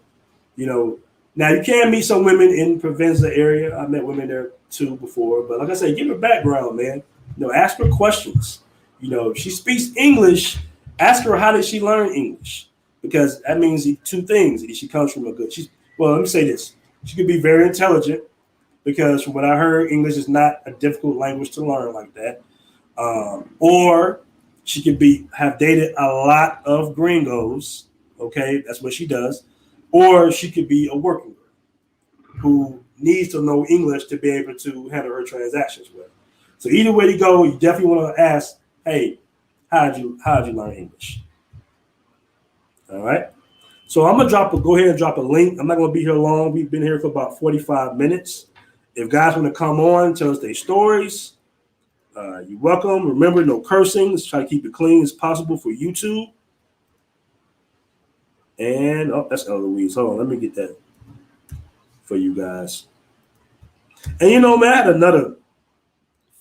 now you can meet some women in Provenza area. I met women there too before, but like I said, give her background, man. Ask her questions. If she speaks English, ask her how did she learn English, because that means two things. She comes from let me say this. She could be very intelligent, because from what I heard, English is not a difficult language to learn like that. Or she could have dated a lot of gringos. Okay, that's what she does. Or she could be a working girl who needs to know English to be able to handle her transactions with. So either way you go, you definitely want to ask, hey, how'd you learn English? All right. So I'm gonna go ahead and drop a link. I'm not gonna be here long. We've been here for about 45 minutes. If guys want to come on, tell us their stories, you're welcome. Remember, no cursing. Let's try to keep it clean as possible for YouTube. And that's Louise. Hold on, let me get that for you guys. And man, I had another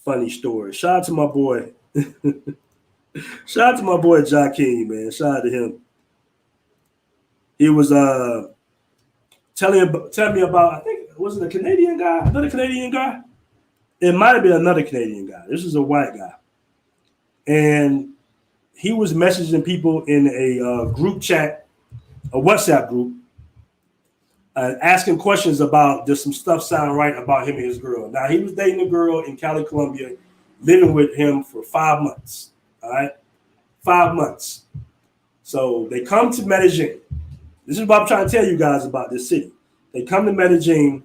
funny story. Shout out to my boy. Shout out to my boy Joaquin, man. Shout out to him. He was telling me about, I think, was it a Canadian guy? Another Canadian guy? It might have been another Canadian guy. This is a white guy. And he was messaging people in a group chat, a WhatsApp group, asking questions about does some stuff sound right about him and his girl. Now, he was dating a girl in Cali, Colombia, living with him for 5 months. All right? 5 months. So they come to Medellin. This is what I'm trying to tell you guys about this city. They come to Medellin.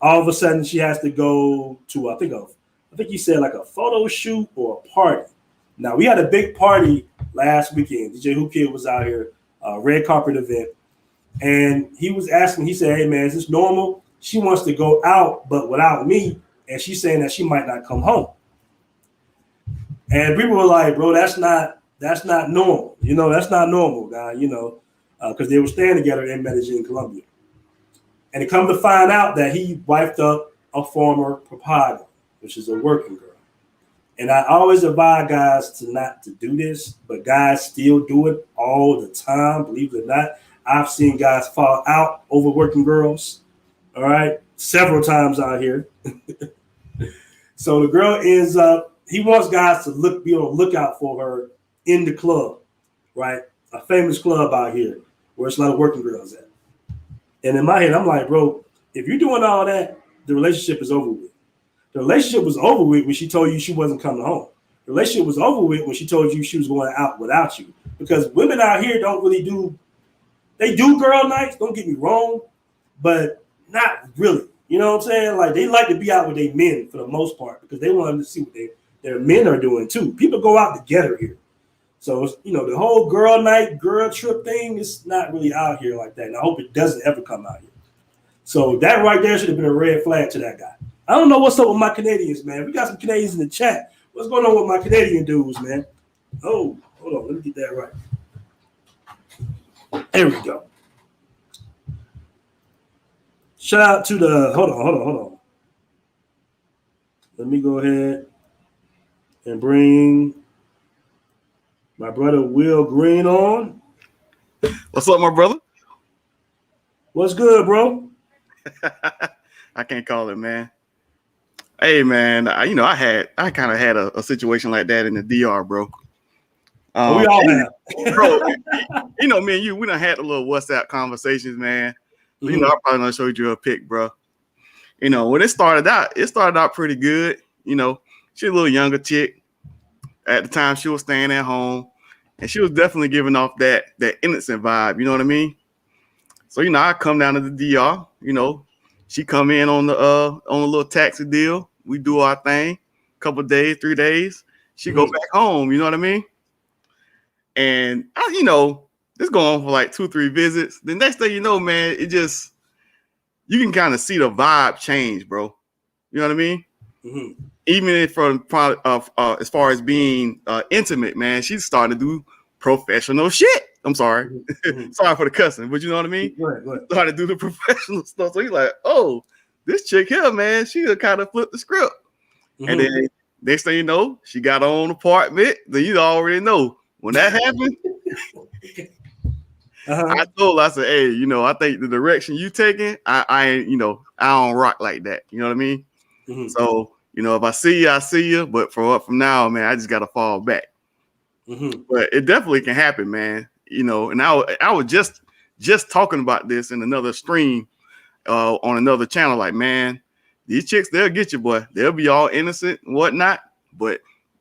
All of a sudden, she has to go to I think he said like a photo shoot or a party. Now we had a big party last weekend. DJ Who Kid was out here, red carpet event, and he was asking. He said, "Hey man, is this normal?" She wants to go out, but without me, and she's saying that she might not come home. And people were like, "Bro, that's not normal. You know, that's not normal, guy. You know, because they were staying together in Medellin, Colombia." And it come to find out that he wifed up a former proprietor, which is a working girl. And I always advise guys to not to do this, but guys still do it all the time. Believe it or not, I've seen guys fall out over working girls. All right, several times out here. So the girl ends up. He wants guys to be on the lookout for her in the club, right? A famous club out here where it's a lot of working girls at. And in my head, I'm like, bro, if you're doing all that, the relationship is over with. The relationship was over with when she told you she wasn't coming home. The relationship was over with when she told you she was going out without you. Because women out here don't really they do girl nights, don't get me wrong, but not really. You know what I'm saying? Like, they like to be out with their men for the most part because they want to see what their men are doing too. People go out together here. So, you know, the whole girl night, girl trip thing is not really out here like that. And I hope it doesn't ever come out here. So that right there should have been a red flag to that guy. I don't know what's up with my Canadians, man. We got some Canadians in the chat. What's going on with my Canadian dudes, man? Oh, hold on. Let me get that right. There we go. Shout out to the, hold on. Let me go ahead and bring my brother Will Green on. What's up, my brother? What's good, bro? I can't call it, man. Hey, man, I kind of had a situation like that in the DR, bro. We all have. Bro, you know, me and you, we done had a little WhatsApp conversations, man. Mm-hmm. You know, I probably done showed you a pic, bro. You know, when it started out pretty good. You know, she's a little younger chick. At the time, she was staying at home, and she was definitely giving off that innocent vibe. You know what I mean? So, you know, I come down to the DR. You know, she come in on a little taxi deal. We do our thing. Couple days, 3 days. She go back home. You know what I mean? And you know, this going on for like 2-3 visits. The next thing you know, man, you can kind of see the vibe change, bro. You know what I mean? Mm-hmm. Even from as far as being intimate, man, she's starting to do professional shit. I'm sorry. Mm-hmm. Sorry for the cussing, but you know what I mean? Go ahead. Starting to do the professional stuff. So he's like, oh, this chick here, man, she kind of flipped the script. Mm-hmm. And then next thing you know, she got her own apartment. Then you already know when that happened. I told her, I said, hey, you know, I think the direction you taking, I ain't, you know, I don't rock like that. You know what I mean? Mm-hmm. So, you know, if I see you, I see you. But from now, man, I just got to fall back. Mm-hmm. But it definitely can happen, man. You know, and I was just talking about this in another stream on another channel. Like, man, these chicks, they'll get you, boy. They'll be all innocent and whatnot. But,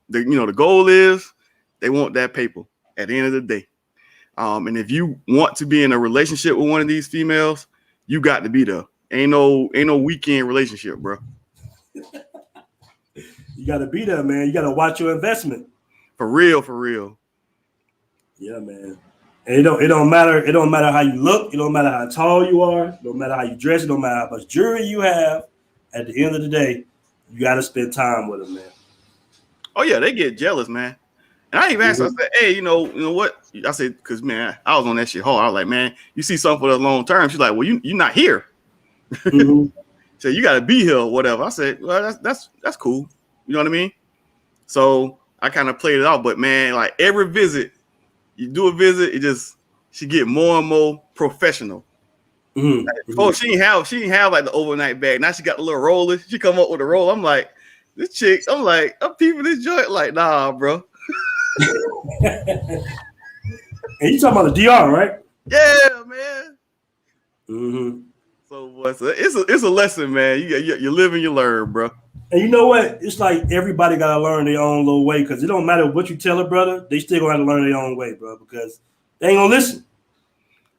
the goal is they want that paper at the end of the day. And if you want to be in a relationship with one of these females, you got to be there. Ain't no weekend relationship, bro. You got to be there, man. You got to watch your investment. For real. Yeah, man. And it don't matter. It don't matter how you look. It don't matter how tall you are. It don't matter how you dress. It don't matter how much jewelry you have. At the end of the day, you got to spend time with them, man. Oh yeah, they get jealous, man. And I even asked her, I said, hey, you know what? I said, because, man, I was on that shit hard. I was like, man, you see something for the long term. She's like, well, you're not here. Mm-hmm. So you got to be here or whatever. I said, well, that's cool. You know what I mean? So I kind of played it out. But, man, like every visit, you do a visit, she get more and more professional. Mm-hmm. Like, before, she didn't have like the overnight bag. Now she got the little roller. She come up with a roll. I'm like, this chick, I'm peeping this joint. Like, nah, bro. And you talking about the DR, right? Yeah, man. Mm-hmm. So it's a lesson, man. You live and you learn, bro. And you know what? It's like everybody gotta learn their own little way, because it don't matter what you tell a brother, they still gonna have to learn their own way, bro, because they ain't gonna listen.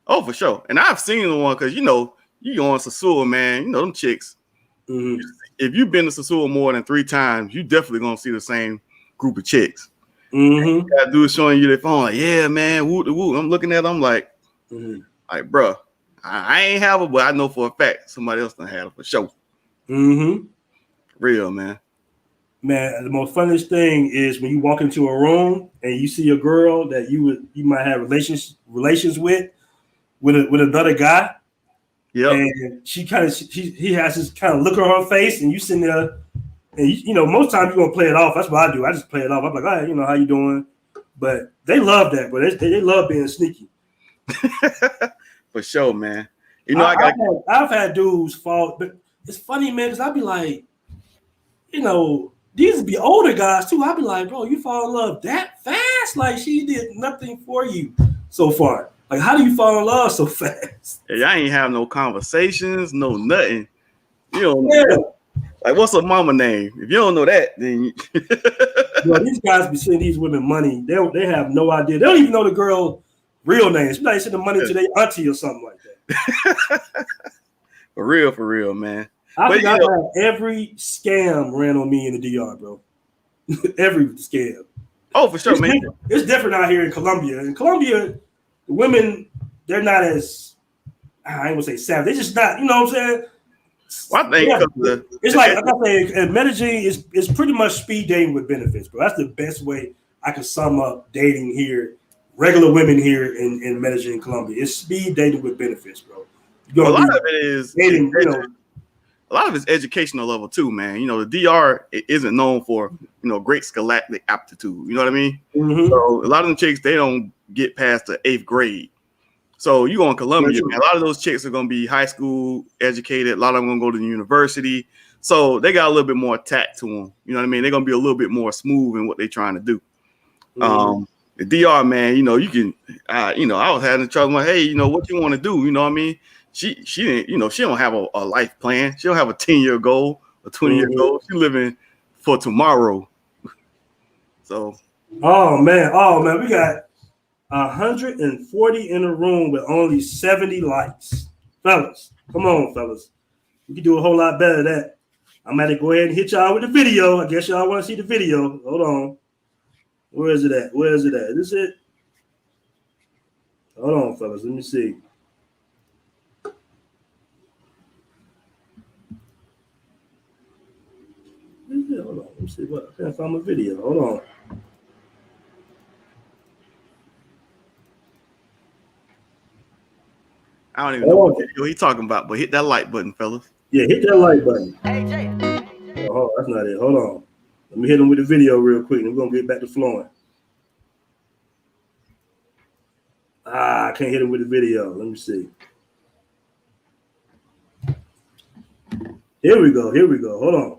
Oh, Oh, for sure. And I've seen the one because you go on Sasua, man. You know them chicks. Mm-hmm. If you've been to Sasua more than 3 times, you definitely gonna see the same group of chicks. Mm-hmm. That dude showing you their phone, like, yeah, man, woo woo. I'm looking at them like, like, bro, I ain't have it, but I know for a fact somebody else done had it for sure. Mm-hmm. Real, man. Man, the most funniest thing is when you walk into a room and you see a girl that you might have relations with another guy. Yep. And he has this kind of look on her face, and you sitting there, and most times you're gonna play it off. That's what I do. I just play it off. I'm like, all right, how you doing? But they love that, but they love being sneaky. For sure, man. I've had dudes fall, but it's funny, man, because I'd be like, these would be older guys too. I'd be like, bro, you fall in love that fast? Like she did nothing for you so far. Like, how do you fall in love so fast? Yeah, y'all ain't have no conversations, no nothing. Yeah. Like, what's her mama name? If you don't know that, then these guys be sending these women money. They have no idea. They don't even know the girl real name. Somebody send the money to their auntie or something like that. For real, man. I think I've had every scam ran on me in the DR, bro. Every scam. Oh, for sure, man. It's different out here in Colombia. In Colombia, the women, they're not as, I ain't gonna say savage. They're just not, you know what I'm saying? Well, I think it's like I say, in Medellin, it's pretty much speed dating with benefits, bro. That's the best way I can sum up dating here, regular women here in Medellin, Colombia. It's speed dating with benefits, bro. A lot of it is dating, a lot of it's educational level too, man. The DR isn't known for great scholastic aptitude. You know what I mean? Mm-hmm. So a lot of them chicks, they don't get past the 8th grade. So you go in Colombia, man, a lot of those chicks are gonna be high school educated. A lot of them gonna go to the university. So they got a little bit more tact to them. You know what I mean? They're gonna be a little bit more smooth in what they're trying to do. Mm-hmm. The DR, man, you can, I was having trouble. Like, hey, what you want to do? You know what I mean? She didn't, she don't have a life plan. She don't have a 10-year goal, a 20-year goal. She living for tomorrow. So. Oh man, we got 140 in a room with only 70 likes. Fellas, come on, fellas. We can do a whole lot better than that. I'm going to go ahead and hit y'all with the video. I guess y'all want to see the video. Hold on. Where is it at? Is this it? Hold on, fellas. Let me see. Hold on. Let me see what I can't find my video. Hold on. I don't even know what video he's talking about, but hit that like button, fellas. Yeah, hit that like button. Hey, Jay. Oh, that's not it. Hold on. Let me hit him with the video real quick, and we're going to get back to flowing. I can't hit him with the video. Let me see. Here we go. Hold on.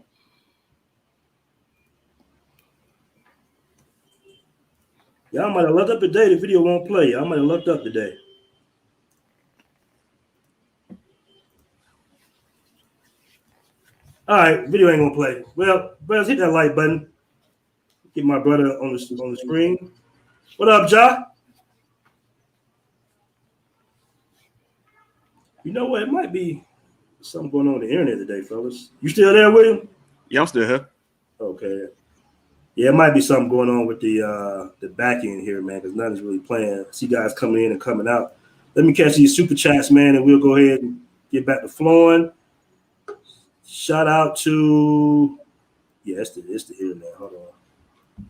Y'all might have looked up today. The video won't play. Y'all might have looked up today. All right, video ain't gonna play. Well, brothers, hit that like button. Get my brother on the screen. What up, Ja? You know what? It might be something going on with the internet today, fellas. You still there, William? Yeah, I'm still here. Okay. Yeah, it might be something going on with the back end here, man, because nothing's really playing. See guys coming in and coming out. Let me catch these super chats, man, and we'll go ahead and get back to flowing. Shout out to it's the internet. Hold on.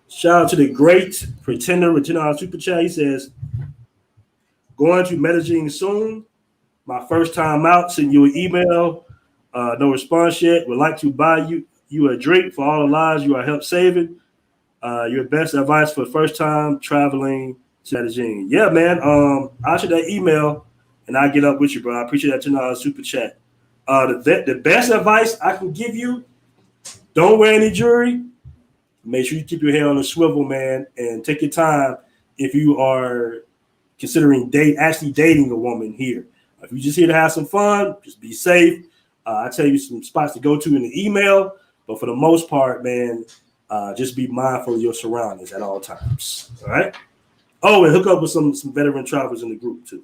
Shout out to the great pretender with $10 super chat. He says, going to Medellin soon. My first time out. Send you an email. No response yet. Would like to buy you a drink for all the lives you are help saving. Your best advice for first time traveling to Medellin. Yeah, man. I'll shoot that email and I'll get up with you, bro. I appreciate that $10 super chat. The best advice I can give you, don't wear any jewelry. Make sure you keep your head on a swivel, man, and take your time if you are considering actually dating a woman here. If you're just here to have some fun, just be safe. I tell you some spots to go to in the email, but for the most part, man, Just be mindful of your surroundings at all times. All right. Oh, and hook up with some veteran travelers in the group too.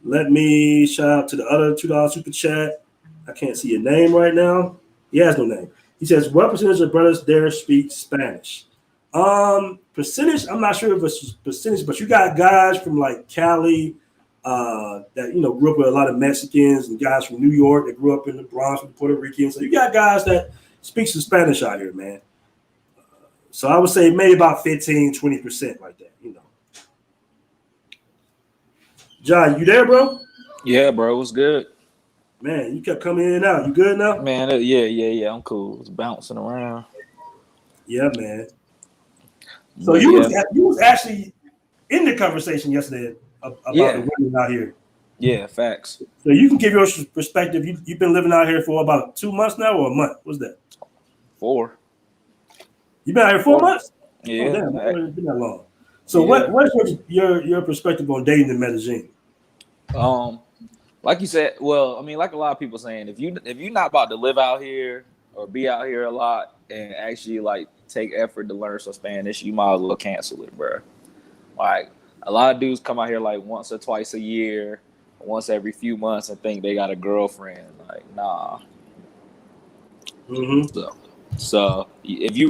Let me shout out to the other $2 super chat. I can't see your name right now. He has no name. He says, "What percentage of brothers there speak Spanish?" Percentage, I'm not sure if it's percentage, but you got guys from like Cali that grew up with a lot of Mexicans, and guys from New York that grew up in the Bronx with Puerto Ricans. So you got guys that speak some Spanish out here, man. So I would say maybe about 15-20% like that, John, you there, bro? Yeah, bro, what's good? Man, you kept coming in and out. You good now? Man, yeah, I'm cool. It's bouncing around. Yeah, man. So you was actually in the conversation yesterday about the women out here. Yeah, facts. So you can give your perspective. You've been living out here for about 2 months now, or a month? What's that? 4. You been out here 4 months? Yeah, oh, damn, it's been that long. So what's your perspective on dating in Medellin? Like you said, well, I mean, like a lot of people saying, if you're not about to live out here or be out here a lot and actually like take effort to learn some Spanish, you might as well cancel it, bro. Like a lot of dudes come out here like once or twice a year, once every few months, and think they got a girlfriend. Like, nah. Mm-hmm. So if you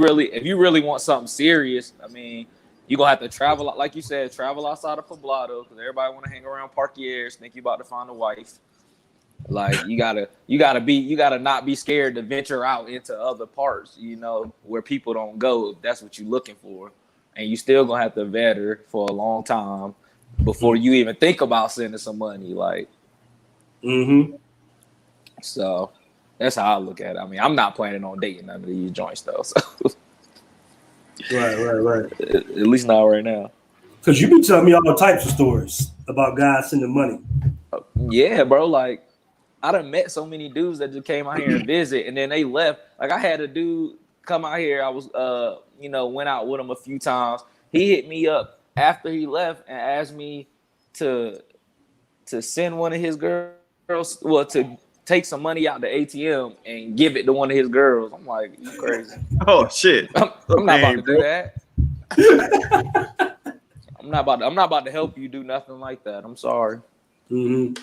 really want something serious, I mean, you're gonna have to travel, like you said, travel outside of Poblado, because everybody want to hang around Parkieres, think you about to find a wife. Like you gotta not be scared to venture out into other parts, where people don't go, if that's what you're looking for. And you still gonna have to vet her for a long time before you even think about sending some money. Like, so that's how I look at it. I mean, I'm not planning on dating none of these joints though. So. Right. At least not right now. Because you be telling me all types of stories about guys sending money. Yeah, bro. Like, I done met so many dudes that just came out here and visit, and then they left. Like, I had a dude come out here. I was, went out with him a few times. He hit me up after he left and asked me to send one of his girls, to take some money out the ATM and give it to one of his girls. I'm like, you crazy. Oh shit. I'm not about to do that. I'm not about to help you do nothing like that. I'm sorry. Wow.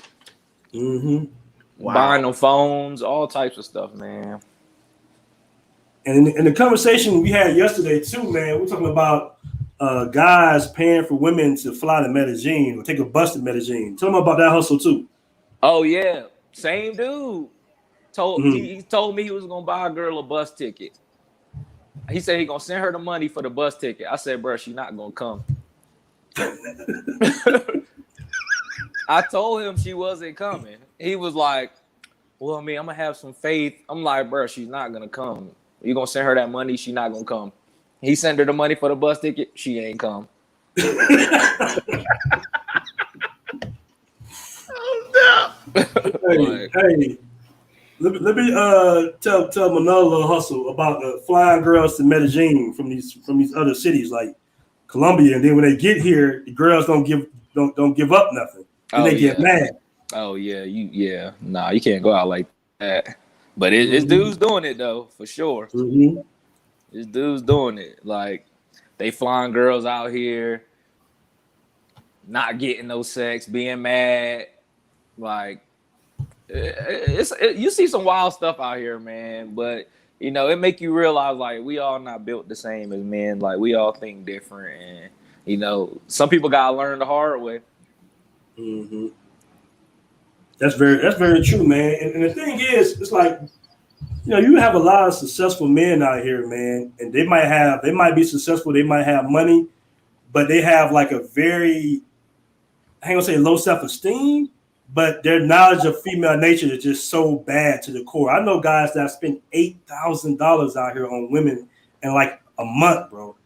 Buying them phones, all types of stuff, man. And in the conversation we had yesterday too, man, we're talking about guys paying for women to fly to Medellin or take a bus to Medellin. Tell them about that hustle too. Oh yeah. Same dude he told me he was gonna buy a girl a bus ticket. He said he gonna send her the money for the bus ticket. I said, bro, she not gonna come. I told him she wasn't coming. He was like, well, I mean, I'm gonna have some faith. I'm like, bro, she's not gonna come. You gonna send her that money? She not gonna come. He sent her the money for the bus ticket. She ain't come. Hey, let me tell Manolo hustle about the flying girls to Medellin from these other cities like Colombia, and then when they get here, the girls don't give up nothing, and they get mad. Oh yeah, nah, you can't go out like that. But it's dudes doing it though, for sure. It's dudes doing it. Like they flying girls out here, not getting no sex, being mad. Like you see some wild stuff out here, man. But it make you realize like we all not built the same as men. Like we all think different, and some people gotta learn the hard way. That's very true, man. And the thing is, it's like you have a lot of successful men out here, man, and they might be successful, they might have money, but they have like a very, I ain't gonna say low self-esteem, but their knowledge of female nature is just so bad to the core. I know guys that spend $8,000 out here on women in like a month, bro.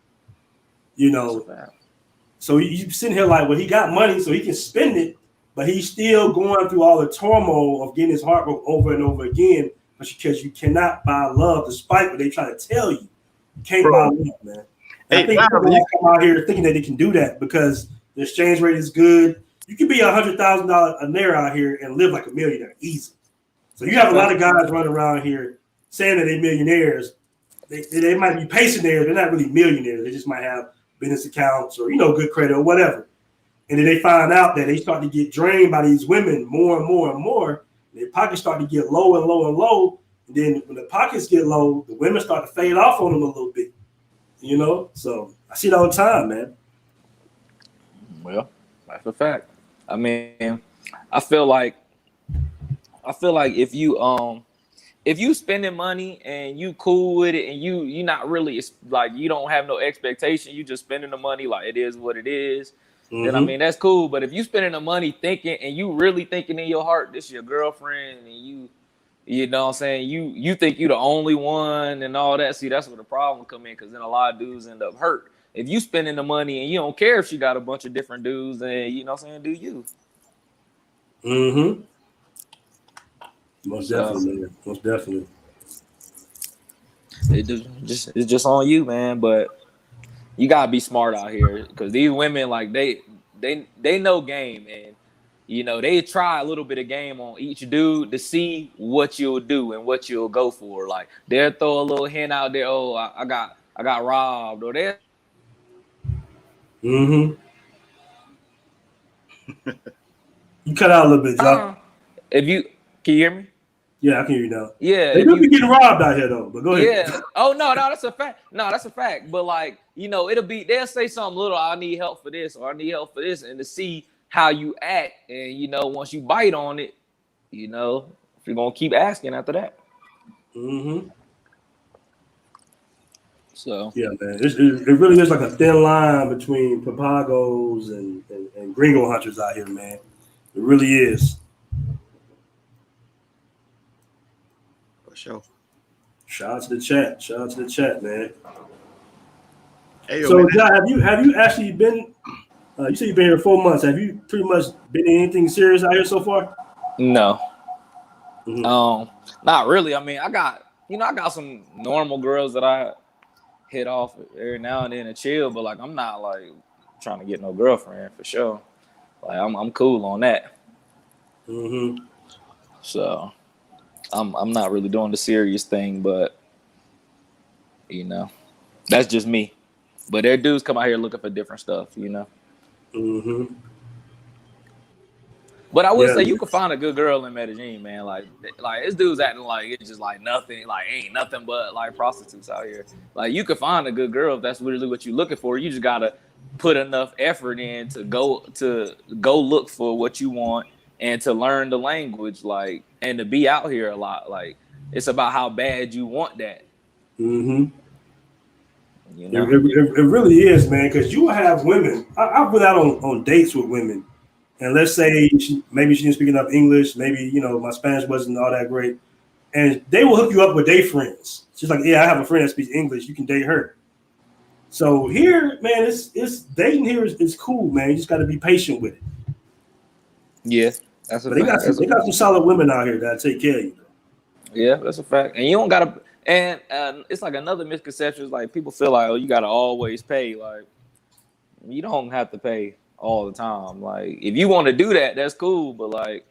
So you sitting here like, well, he got money, so he can spend it, but he's still going through all the turmoil of getting his heart broke over and over again, because you cannot buy love, despite what they try to tell you. You can't buy love, man. I think people come out here thinking that they can do that because the exchange rate is good. You can be $100,000 a naira out here and live like a millionaire easy. So you have a lot of guys running around here saying that they're millionaires they might be pensionaires. They're not really millionaires. They just might have business accounts or good credit or whatever. And then they find out that they start to get drained by these women more and more and more. Their pockets start to get low and low and low. And then when the pockets get low, the women start to fade off on them a little bit. So I see it all the time, man. Well, that's a fact. I mean, I feel like if you spending money and you cool with it and you not really like you don't have no expectation, you just spending the money like it is what it is. Then I mean that's cool. But if you spending the money thinking and you really thinking in your heart this your girlfriend and you know what I'm saying, you think you the only one and all that. See, that's where the problem come in, because then a lot of dudes end up hurt. If you spending the money and you don't care if she got a bunch of different dudes, then you know what I'm saying, do you? Most definitely. It's just on you, man. But you gotta be smart out here, because these women, like they know game, and they try a little bit of game on each dude to see what you'll do and what you'll go for. Like they'll throw a little hint out there. Oh, I got robbed, or they. You cut out a little bit, Joe. Can you hear me? Yeah, I can hear you now. Yeah, they do be getting robbed out here though. But go ahead. Yeah. Oh no, that's a fact. No, that's a fact. But like, they'll say something little. I need help for this, or I need help for this, and to see how you act, and once you bite on it, if you're gonna keep asking after that. So yeah, man, it really is like a thin line between papagos and gringo hunters out here, man. It really is. For sure. Shout out to the chat, man. Hey, so, John, have you actually been? You said you've been here 4 months. Have you pretty much been in anything serious out here so far? No. Not really. I mean, I got some normal girls that I hit off every now and then to chill, but like I'm not like trying to get no girlfriend for sure. Like I'm cool on that. So I'm not really doing the serious thing, but that's just me. But there dudes come out here looking for different stuff, But I would say you can find a good girl in Medellin, man. Like this dude's acting like it's just like nothing, like ain't nothing but like prostitutes out here. Like you can find a good girl if that's really what you're looking for. You just gotta put enough effort in to go look for what you want and to learn the language, like, and to be out here a lot. Like it's about how bad you want that. It really is, man. Because you will have women. I've been out on dates with women. And let's say maybe she didn't speak enough English. Maybe, my Spanish wasn't all that great. And they will hook you up with their friends. She's like, yeah, I have a friend that speaks English. You can date her. So here, man, it's dating here is cool, man. You just got to be patient with it. Yeah, that's a fact. They got some solid women out here that take care of you. Yeah, that's a fact. And you don't got to – and it's like another misconception is like people feel like, oh, you got to always pay. Like you don't have to pay all the time. Like if you want to do that, that's cool, but like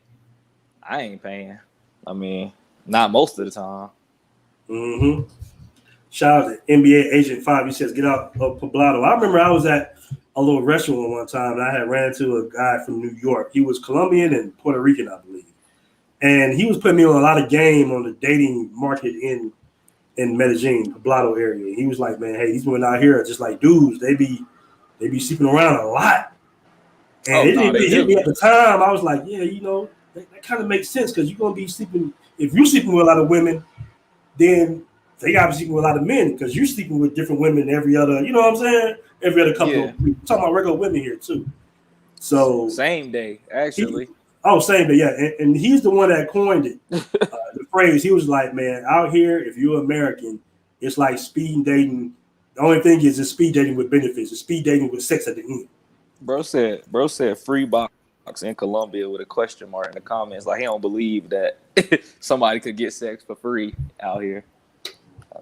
I ain't paying. I mean, not most of the time. Shout out to NBA Agent 5. He says, get out of Poblado. I remember I was at a little restaurant one time and I had ran into a guy from New York. He was Colombian and Puerto Rican, I believe. And he was putting me on a lot of game on the dating market in Medellin, Poblado area. He was like, man, hey, these women out here are just like dudes. They be sleeping around a lot. And it didn't really hit me at the time. I was like, yeah, that kind of makes sense, because you're going to be sleeping. If you're sleeping with a lot of women, then they got to be sleeping with a lot of men, because you're sleeping with different women every other, you know what I'm saying? Every other couple of weeks. I'm talking about regular women here, too. So same day, actually. Same day, yeah. And he's the one that coined it, the phrase. He was like, man, out here, if you're American, it's like speed dating. The only thing is it's speed dating with benefits. It's speed dating with sex at the end. Bro said free box in Colombia with a question mark in the comments. Like he don't believe that somebody could get sex for free out here.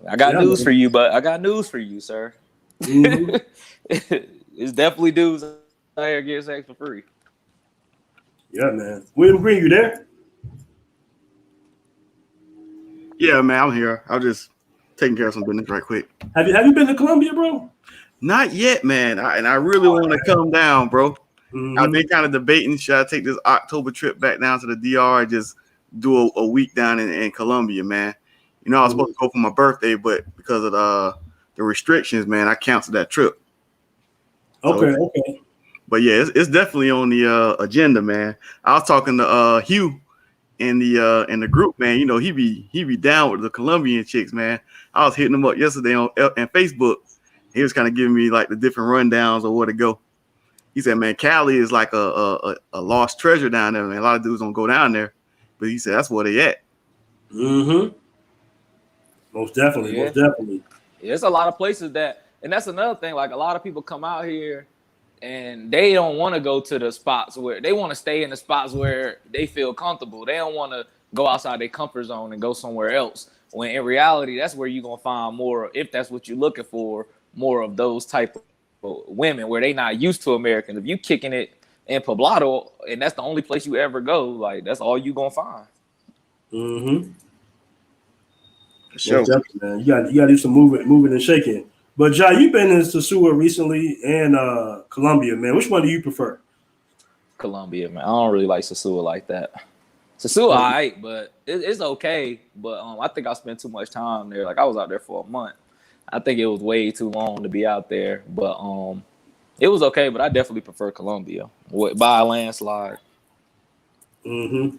I got news for you, but I got news for you, sir. It's definitely dudes out here getting sex for free. Yeah, man. William Green, you there? Yeah, man, I'm here. I'm just taking care of some business right quick. Have you been to Colombia, bro? Not yet, man. And I really want to come down, bro. Mm-hmm. I've been kind of debating, should I take this October trip back down to the DR or just do a week down in Colombia, man. You know, I was supposed to go for my birthday, but because of the restrictions, man, I canceled that trip. Okay. But yeah, it's definitely on the agenda, man. I was talking to Hugh in the group, man. You know, he be down with the Colombian chicks, man. I was hitting him up yesterday on Facebook. He was kind of giving me like the different rundowns of where to go. He said, man, Cali is like a lost treasure down there, man. A lot of dudes don't go down there, but he said that's where they at. Mm-hmm. Most definitely. Yeah. Most definitely. Yeah, it's a lot of places that, and that's another thing. Like a lot of people come out here and they don't want to go to the spots where they want to stay in the spots where they feel comfortable. They don't want to go outside their comfort zone and go somewhere else. When in reality, that's where you're going to find more, if that's what you're looking for, more of those type of women where they not used to Americans. If you kicking it in Poblado and that's the only place you ever go, like that's all you going to find. Mm-hmm. Sure. Man. You got to do some moving and shaking. But John, you've been in Sosua recently and Colombia, man. Which one do you prefer? Colombia, man. I don't really like Sosua like that. Sosua, all right, but it's okay. But I think I spent too much time there. Like I was out there for a month. I think it was way too long to be out there. But it was okay. But I definitely prefer Colombia by a landslide. Mm-hmm.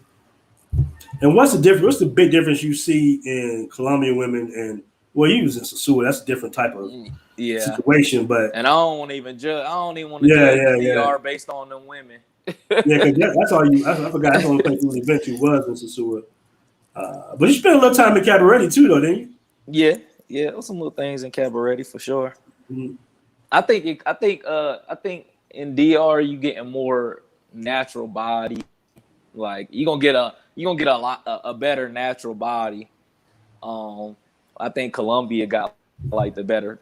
And what's the difference? What's the big difference you see in Colombian women and you was in Sosua? That's a different type of situation. But and I don't want to even judge. I don't even want to judge DR based on them women. Yeah, because that's all you. I forgot that's the only place you eventually was in Sosua. But you spent a little time in Cabaret too, though, didn't you? Yeah, there was some little things in Cabaret for sure. Mm-hmm. I think in DR you getting more natural body. Like you're gonna get a better natural body. I think Colombia got like the better,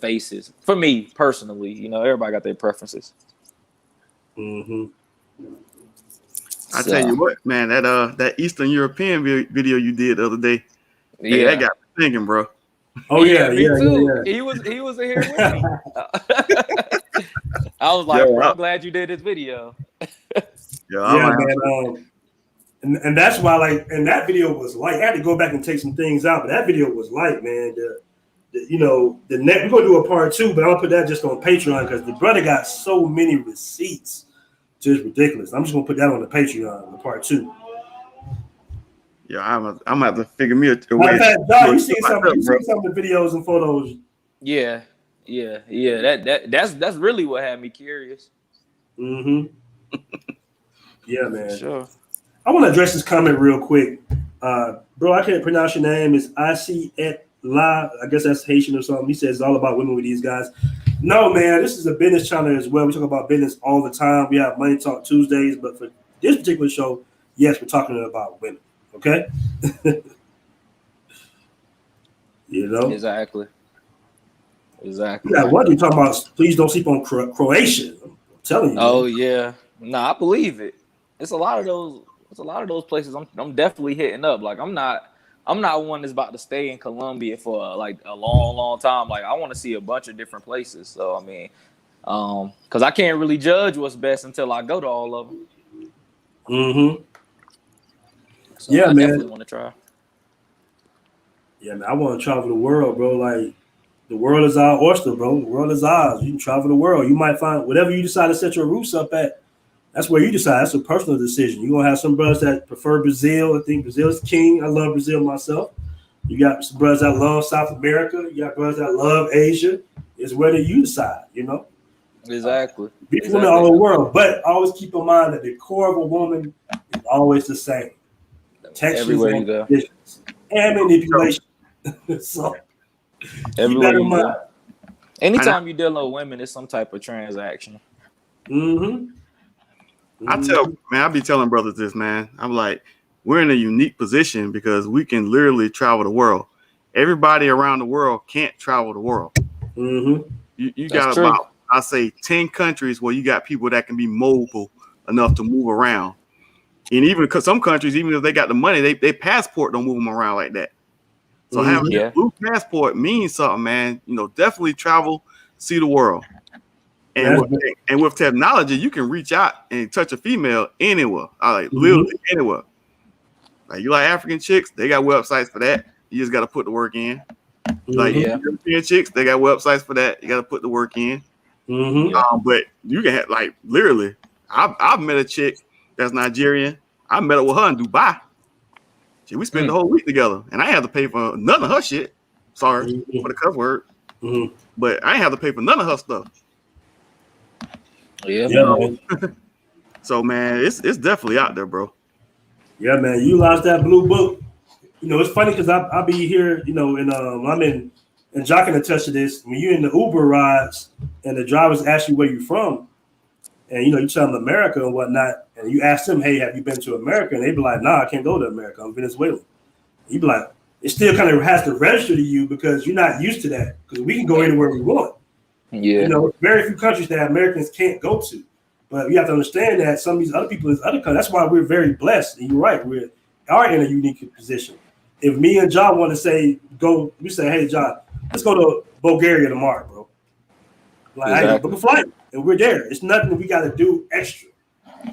faces. For me personally, everybody got their preferences. Mm-hmm. I tell you what, man, that Eastern European video you did the other day, that got me thinking, bro. Oh yeah, me too. Yeah. He was in here with me. I was like, bro, I'm glad you did this video. Man. And that's why, and that video was light. I had to go back and take some things out, but that video was light, man. The net. We're gonna do a part 2, but I'll put that just on Patreon because the brother got so many receipts, just ridiculous. I'm just gonna put that on the Patreon, the part 2. Yeah, I'm gonna have to figure me a way. John, you seen some of the videos and photos? Yeah. That's really what had me curious. Mm-hmm. Yeah, man. Sure. I want to address this comment real quick. Bro, I can't pronounce your name. It's I-C et La. I guess that's Haitian or something. He says it's all about women with these guys. No, man, this is a business channel as well. We talk about business all the time. We have Money Talk Tuesdays, but for this particular show, yes, we're talking about women. Okay? Exactly. Yeah, what are you talking about? Please don't sleep on Croatia. I'm telling you. Oh, yeah. Nah, I believe it. It's a lot of those places I'm definitely hitting up. Like I'm not one that's about to stay in Colombia for like a long time. Like I want to see a bunch of different places. So I mean, because I can't really judge what's best until I go to all of them. Mm-hmm. So I definitely want to try. Yeah, man, I want to travel the world, bro. Like the world is our oyster, bro. The world is ours. You can travel the world. You might find whatever you decide to set your roots up at. That's where you decide. That's a personal decision. You're going to have some brothers that prefer Brazil. I think Brazil is king. I love Brazil myself. You got some brothers that love South America. You got brothers that love Asia. It's whether you decide, Exactly. Beautiful women all over the world. But always keep in mind that the core of a woman is always the same. Textures everywhere you go. And manipulation. So everywhere you go. Anytime you're dealing with women, it's some type of transaction. Mm-hmm. I be telling brothers this, man. I'm like, we're in a unique position because we can literally travel the world. Everybody around the world can't travel the world. Mm-hmm. You got about, I say, 10 countries where you got people that can be mobile enough to move around. And even because some countries, even if they got the money, they passport don't move them around like that. So having Yeah. a blue passport means something, man. You know, definitely travel, see the world. And with technology, you can reach out and touch a female anywhere, like literally anywhere. Like you like African chicks, they got websites for that. You just got to put the work in. Like European chicks, they got websites for that. You got to put the work in. But you can have like literally. I've met a chick that's Nigerian. I met her with her in Dubai. We spent the whole week together, and I had to pay for none of her shit. Sorry for the cuss word, but I ain't have to pay for none of her stuff. Yeah, man. So man, it's definitely out there, bro. Yeah, man. You lost that blue book. You know, it's funny because I be here, you know, and I'm in, and Jock can attest to this. When you're in the Uber rides and the drivers ask you where you're from, and you know, you tell them America and whatnot, and you ask them, hey, have you been to America? And they be like, nah, I can't go to America. I'm Venezuelan. You be like, it still kind of has to register to you because you're not used to that. Because we can go anywhere we want. Yeah. You know, very few countries that Americans can't go to. But you have to understand that some of these other people in other countries, that's why we're very blessed. And you're right, we are in a unique position. If me and John want to say, we say, hey, John, let's go to Bulgaria tomorrow, bro. Like, hey, book a flight, and we're there. It's nothing that we got to do extra.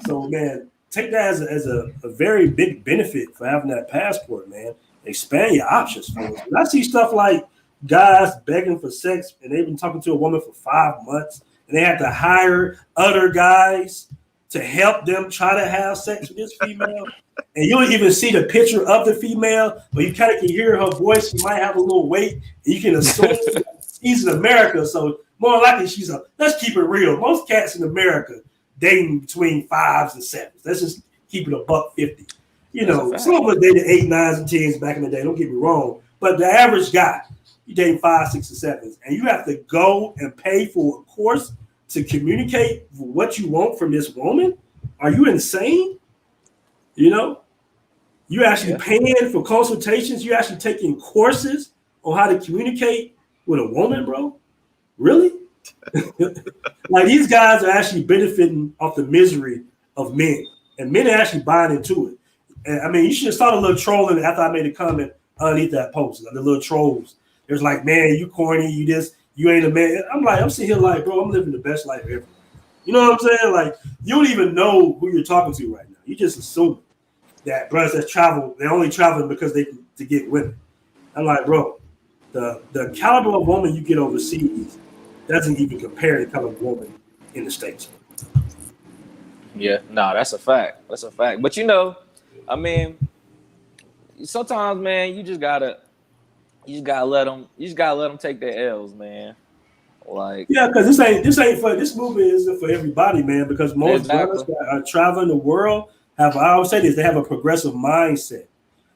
So, man, take that as a very big benefit for having that passport, man. Expand your options for us. When I see stuff like guys begging for sex, and they've been talking to a woman for 5 months, and they have to hire other guys to help them try to have sex with this female. And you don't even see the picture of the female, but you kind of can hear her voice. She might have a little weight. And you can assume she's in America. So more likely let's keep it real. Most cats in America dating between 5s and 7s. Let's just keep it $150. You know, some of us dated 8, 9s, and 10s back in the day. Don't get me wrong. But the average guy, you dating 5, 6, and 7s. And you have to go and pay for a course to communicate what you want from this woman? Are you insane? You know, you actually paying for consultations. You actually taking courses on how to communicate with a woman, bro. Really? Like these guys are actually benefiting off the misery of men, and men are actually buying into it. And I mean, you should have started a little trolling after I made a comment underneath that post. Like the little trolls. There's like, man, you corny, you this. You ain't a man. I'm sitting here like, bro, I'm living the best life ever. You know what I'm saying? Like, you don't even know who you're talking to right now. You just assume that brothers that travel, they're only traveling because they can to get women. I'm like, bro, the caliber of woman you get overseas doesn't even compare to the caliber of woman in the States. Yeah, no, that's a fact. That's a fact. But you know, I mean, sometimes, man, you just gotta let them take their L's, man. Like, yeah, because this movement isn't for everybody, man. Because most brothers that are traveling the world I always say this, they have a progressive mindset.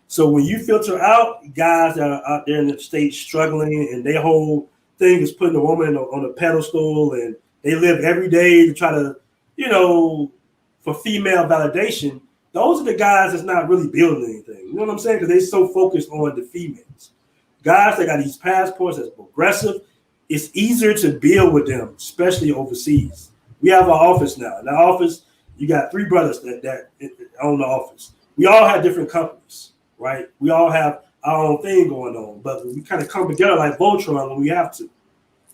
So when you filter out guys that are out there in the States struggling, and their whole thing is putting a woman on a pedestal, and they live every day to try to, you know, for female validation. Those are the guys that's not really building anything. You know what I'm saying? Because they're so focused on the females. Guys that got these passports that's progressive, it's easier to build with them, especially overseas. We have our office now. In the office, you got 3 brothers that own the office. We all have different companies, right? We all have our own thing going on, but we kind of come together like Voltron when we have to.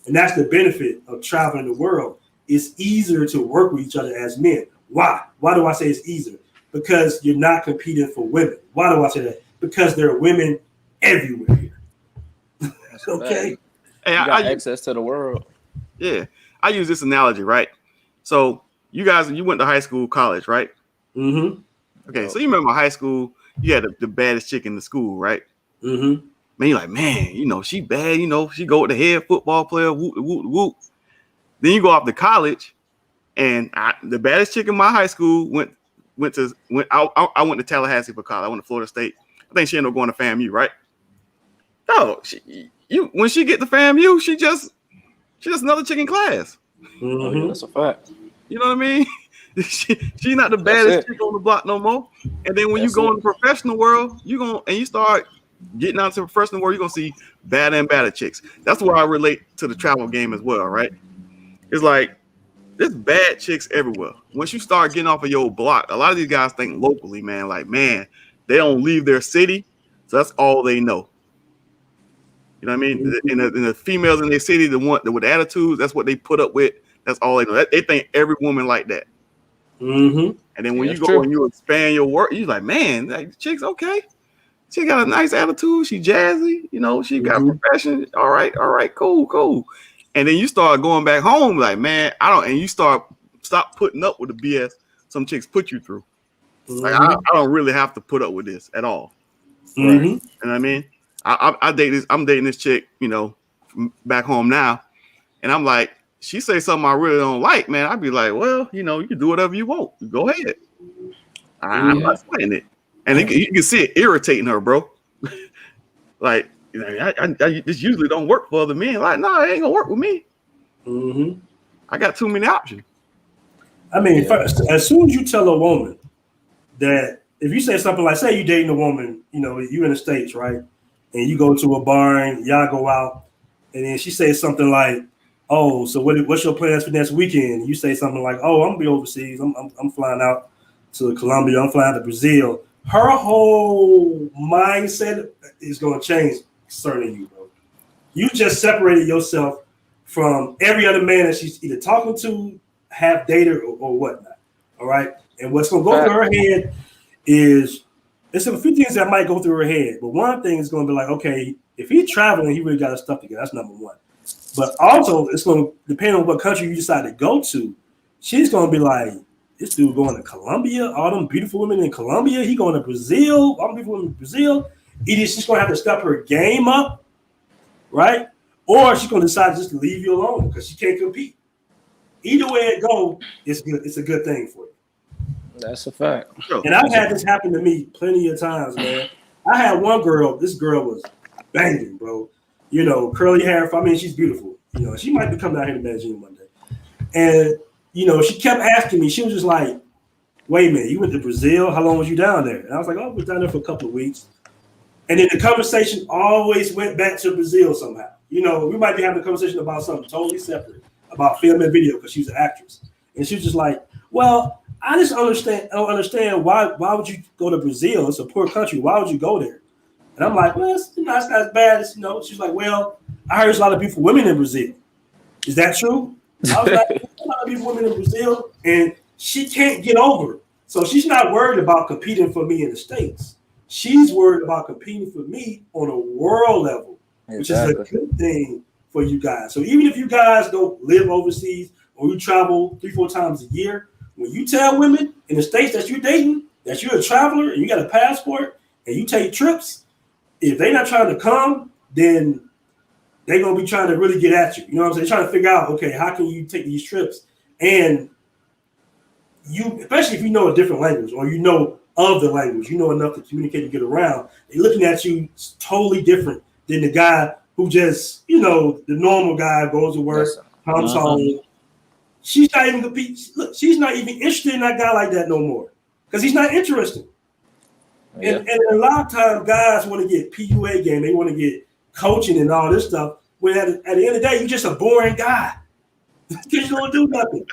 And that's the benefit of traveling the world. It's easier to work with each other as men. Why? Why do I say it's easier? Because you're not competing for women. Why do I say that? Because there are women everywhere here. Okay. Hey, you got access to the world. Yeah. I use this analogy, right? So you went to high school, college, right? Mm-hmm. Okay, so you remember high school, you had the baddest chick in the school, right? Mm-hmm. Man, you're like, man, you know, she bad, you know, she go with the head football player, whoop, whoop, whoop. Then you go off to college, and the baddest chick in my high school I went to Tallahassee for college. I went to Florida State. I think she ended up going to FAMU, right? No, when she get to FAMU, she just another chick in class. Mm-hmm. Oh, yeah, that's a fact. You know what I mean? She not the baddest chick on the block no more. And then when you go in the professional world, you start getting out to the professional world, you're gonna see bad and badder chicks. That's where I relate to the travel game as well, right? It's like there's bad chicks everywhere. Once you start getting off of your block, a lot of these guys think locally, man. Like, man, they don't leave their city, so that's all they know. You know what I mean? And the females in their city, the one with attitudes, that's what they put up with. That's all they know. They think every woman like that. Mm-hmm. And then when you go true. and you expand your work, you're like, man, like chick's okay. She got a nice attitude. She jazzy. You know, she got profession. All right, cool. And then you start going back home like, man, and you stop putting up with the BS some chicks put you through. Like, I don't really have to put up with this at all. Mm-hmm. You know what I mean? I'm dating this chick, you know, back home now. And I'm like, she say something I really don't like, man. I'd be like, well, you know, you can do whatever you want. Go ahead. I'm not saying it. And you can see it irritating her, bro. Like, you know, I this usually don't work for other men. Like, no, it ain't gonna work with me. Mm-hmm. I got too many options. I mean, first, as soon as you tell a woman that, if you say something like, say you dating a woman, you know, you in the States, right? And you go to a bar and y'all go out, and then she says something like, oh, so what's your plans for next weekend? You say something like, oh, I'm gonna be overseas. I'm flying out to Colombia. I'm flying to Brazil. Her whole mindset is gonna change concerning you, bro. You just separated yourself from every other man that she's either talking to, have dated, or whatnot. All right. And what's gonna go through her head is there's a few things that might go through her head, but one thing is gonna be like, okay, if he's traveling, he really got his stuff together. That's number one. But also, it's going to depend on what country you decide to go to. She's going to be like, this dude going to Colombia, all them beautiful women in Colombia. He going to Brazil, all them beautiful women in Brazil. Either she's going to have to step her game up, right? Or she's going to decide just to leave you alone because she can't compete. Either way it goes, it's good. It's a good thing for you. That's a fact. And I've had this happen to me plenty of times, man. I had one girl. This girl was banging, bro. You know, curly hair. I mean, she's beautiful. You know, she might be coming out here to Medellin one day. And, you know, she kept asking me. She was just like, wait a minute, you went to Brazil? How long was you down there? And I was like, oh, I was down there for a couple of weeks. And then the conversation always went back to Brazil somehow. You know, we might be having a conversation about something totally separate, about film and video, because she was an actress. And she was just like, well, I don't understand why would you go to Brazil? It's a poor country. Why would you go there? And I'm like, well, it's not as bad as, you know. She's like, well, I heard there's a lot of beautiful women in Brazil. Is that true? I was like, there's a lot of beautiful women in Brazil, and she can't get over it. So she's not worried about competing for me in the States. She's worried about competing for me on a world level, which is a good thing for you guys. So even if you guys don't live overseas or you travel 3-4 times a year, when you tell women in the States that you're dating, that you're a traveler and you got a passport and you take trips, if they're not trying to come, then they're going to be trying to really get at you. You know what I'm saying? Trying to figure out, okay, how can you take these trips? And you, especially if you know a different language or you know of the language, you know enough to communicate and get around, they're looking at you totally different than the guy who just, you know, the normal guy goes to work, comes home. She's not even competing. Look, she's not even interested in that guy like that no more because he's not interested. Yeah. And a lot of times guys want to get PUA game. They want to get coaching and all this stuff. When at the end of the day, you're just a boring guy. Because you don't do nothing.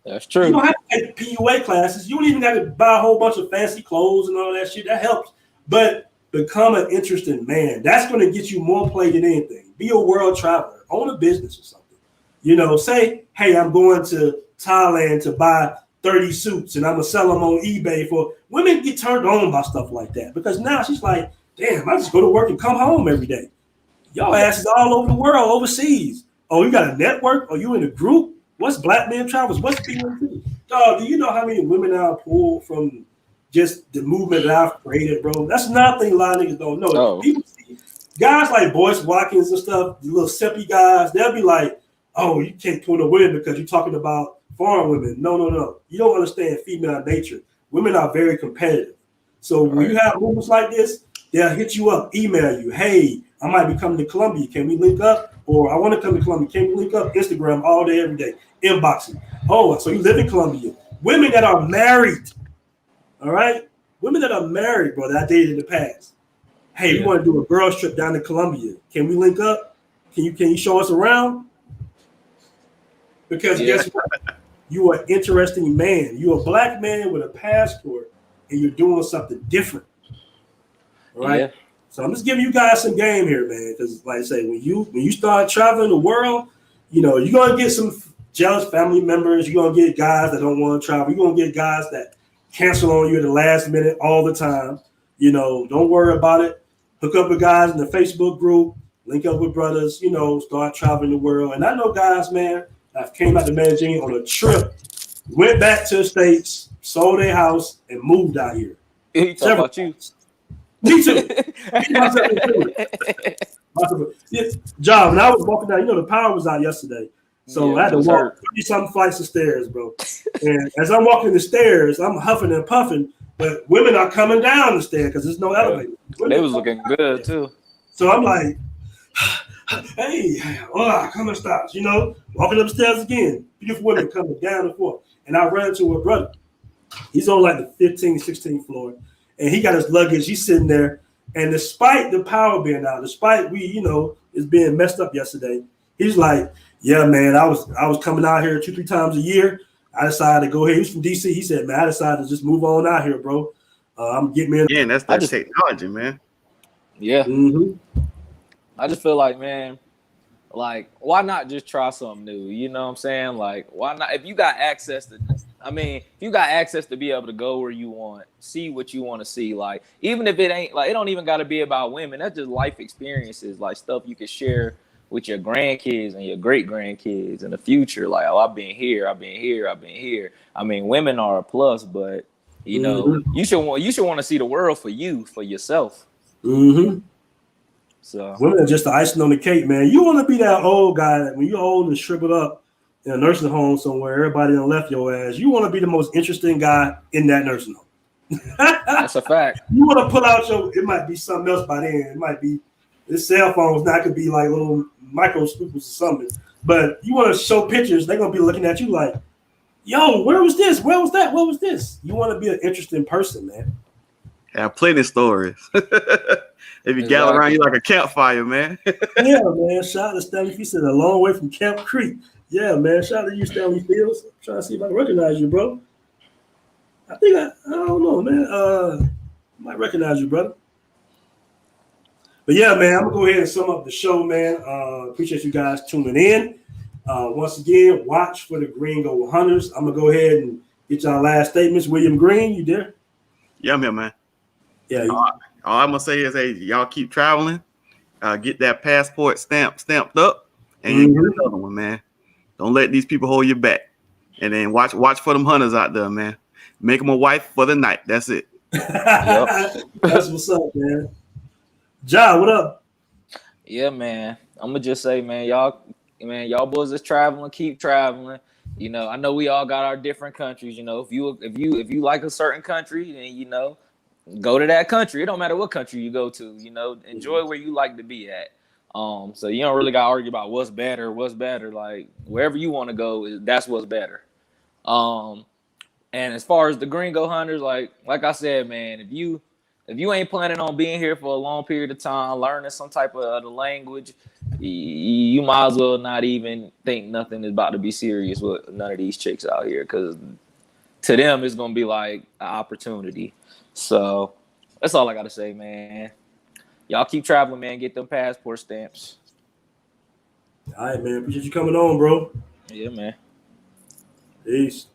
That's true. You don't have to take PUA classes. You don't even have to buy a whole bunch of fancy clothes and all that shit. That helps. But become an interesting man. That's going to get you more play than anything. Be a world traveler. Own a business or something. You know, say, hey, I'm going to Thailand to buy 30 suits and I'm going to sell them on eBay for women get turned on by stuff like that because now she's like, damn, I just go to work and come home every day. Y'all asses all over the world, overseas. Oh, you got a network? Oh, you in a group? What's Blackmentravels? What's PNT? Dog, do you know how many women I pulled from just the movement that I've created, bro? That's nothing a lot of niggas don't know. Oh. People see guys like Boyce Watkins and stuff, the little sippy guys, they'll be like, oh, you can't pull the women because you're talking about foreign women. No. You don't understand female nature. Women are very competitive. So when you have movements like this, they'll hit you up, email you, hey, I might be coming to Colombia. Can we link up? Or I want to come to Colombia. Can we link up? Instagram all day, every day. Inboxing. Oh, so you live in Colombia. Women that are married. All right? Women that are married, bro, that I dated in the past. Hey, we want to do a girls trip down to Colombia. Can we link up? Can you show us around? Because guess what? You are an interesting man. You're a black man with a passport, and you're doing something different. All right? Yeah. So I'm just giving you guys some game here, man. Because like I say, when you start traveling the world, you know, you're gonna get some jealous family members. You're gonna get guys that don't want to travel. You're gonna get guys that cancel on you at the last minute all the time. You know, don't worry about it. Hook up with guys in the Facebook group, link up with brothers, you know, start traveling the world. And I know guys, man, that came out to Medellin on a trip, went back to the States, sold their house, and moved out here. He talking about you. Me too. John, when I was walking down, you know, the power was out yesterday. So I had to walk 30-something flights of stairs, bro. And as I'm walking the stairs, I'm huffing and puffing, but women are coming down the stairs because there's no elevator. They was looking good too. So I'm like, hey, coming stops, you know, walking upstairs again. Beautiful women coming down and forth. And I ran into a brother. He's on like the 15th, 16th floor. And he got his luggage. He's sitting there. And despite the power being out, despite it's being messed up yesterday, he's like, yeah, man, I was coming out here 2-3 times a year. I decided to go here. He's from DC. He said, man, I decided to just move on out here, bro. I'm getting me in. Yeah, that's that technology, man. Yeah. Mm-hmm. I just feel like, man, like, why not just try something new? You know what I'm saying? Like, why not? If you got access to be able to go where you want, see what you want to see, like, even if it ain't, like, it don't even got to be about women. That's just life experiences, like stuff you can share with your grandkids and your great grandkids in the future. Like, oh, I've been here. I mean, women are a plus, but you know, you should want to see the world for yourself. Mm-hmm. So women are just the icing on the cake, man. You want to be that old guy that when you're old and shriveled up in a nursing home somewhere, everybody done left your ass. You want to be the most interesting guy in that nursing home. That's a fact. You want to pull out it might be something else by then. It might be this cell phones now could be like little micro scoopers or something. But you want to show pictures, they're gonna be looking at you like, yo, where was this? Where was that? What was this? You want to be an interesting person, man. Have plenty of stories. If you gather around you like a campfire, man. Yeah, man. Shout out to Stanley. He said a long way from Camp Creek. Yeah, man. Shout out to you, Stanley Fields. I'm trying to see if I can recognize you, bro. I don't know, man. I might recognize you, brother. But yeah, man, I'm gonna go ahead and sum up the show, man. Appreciate you guys tuning in. Once again, watch for the Gringo Hunters. I'm gonna go ahead and get y'all last statements. William Green, you there? Yeah, I'm here, man. Yeah. All I'm gonna say is, hey, y'all keep traveling. Get that passport stamped up, and you get another one, man. Don't let these people hold you back. And then watch for them hunters out there, man. Make them a wife for the night. That's it. Yep. That's what's up, man. John, what up? Yeah, man. I'm gonna just say, man, y'all boys is traveling, keep traveling. You know, I know we all got our different countries. You know, if you like a certain country, then you know, go to that country. It don't matter what country you go to. You know, enjoy where you like to be at. So you don't really gotta argue about what's better. Like wherever you want to go, that's what's better. And as far as the Gringo Hunters, like I said, man, if you ain't planning on being here for a long period of time, learning some type of the language, you might as well not even think nothing is about to be serious with none of these chicks out here, because to them it's gonna be like an opportunity. So that's all I gotta say, man. Y'all keep traveling, man. Get them passport stamps. All right, man. Appreciate you coming on, bro. Yeah, man. Peace.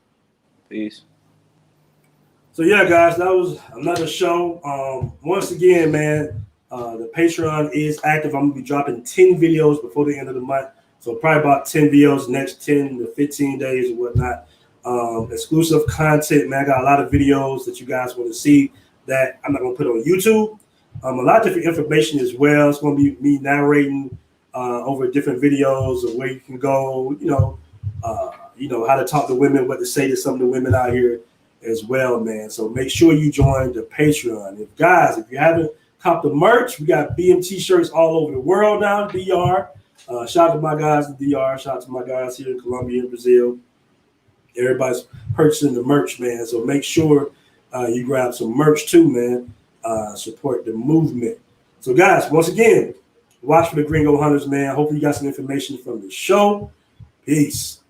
So yeah, guys, that was another show. Once again, man, the Patreon is active. I'm gonna be dropping 10 videos before the end of the month. So probably about 10 videos next 10 to 15 days or whatnot. Exclusive content, man. I got a lot of videos that you guys want to see that I'm not gonna put on YouTube. A lot of different information as well. It's gonna be me narrating over different videos of where you can go, how to talk to women, what to say to some of the women out here as well, man. So make sure you join the Patreon. If you haven't copped the merch, we got BMT shirts all over the world now, DR. Shout out to my guys in DR. Shout out to my guys here in Colombia and Brazil. Everybody's purchasing the merch, man. So make sure you grab some merch too, man. Support the movement. So guys, once again, watch for the Gringo Hunters, man. Hopefully you got some information from the show. Peace.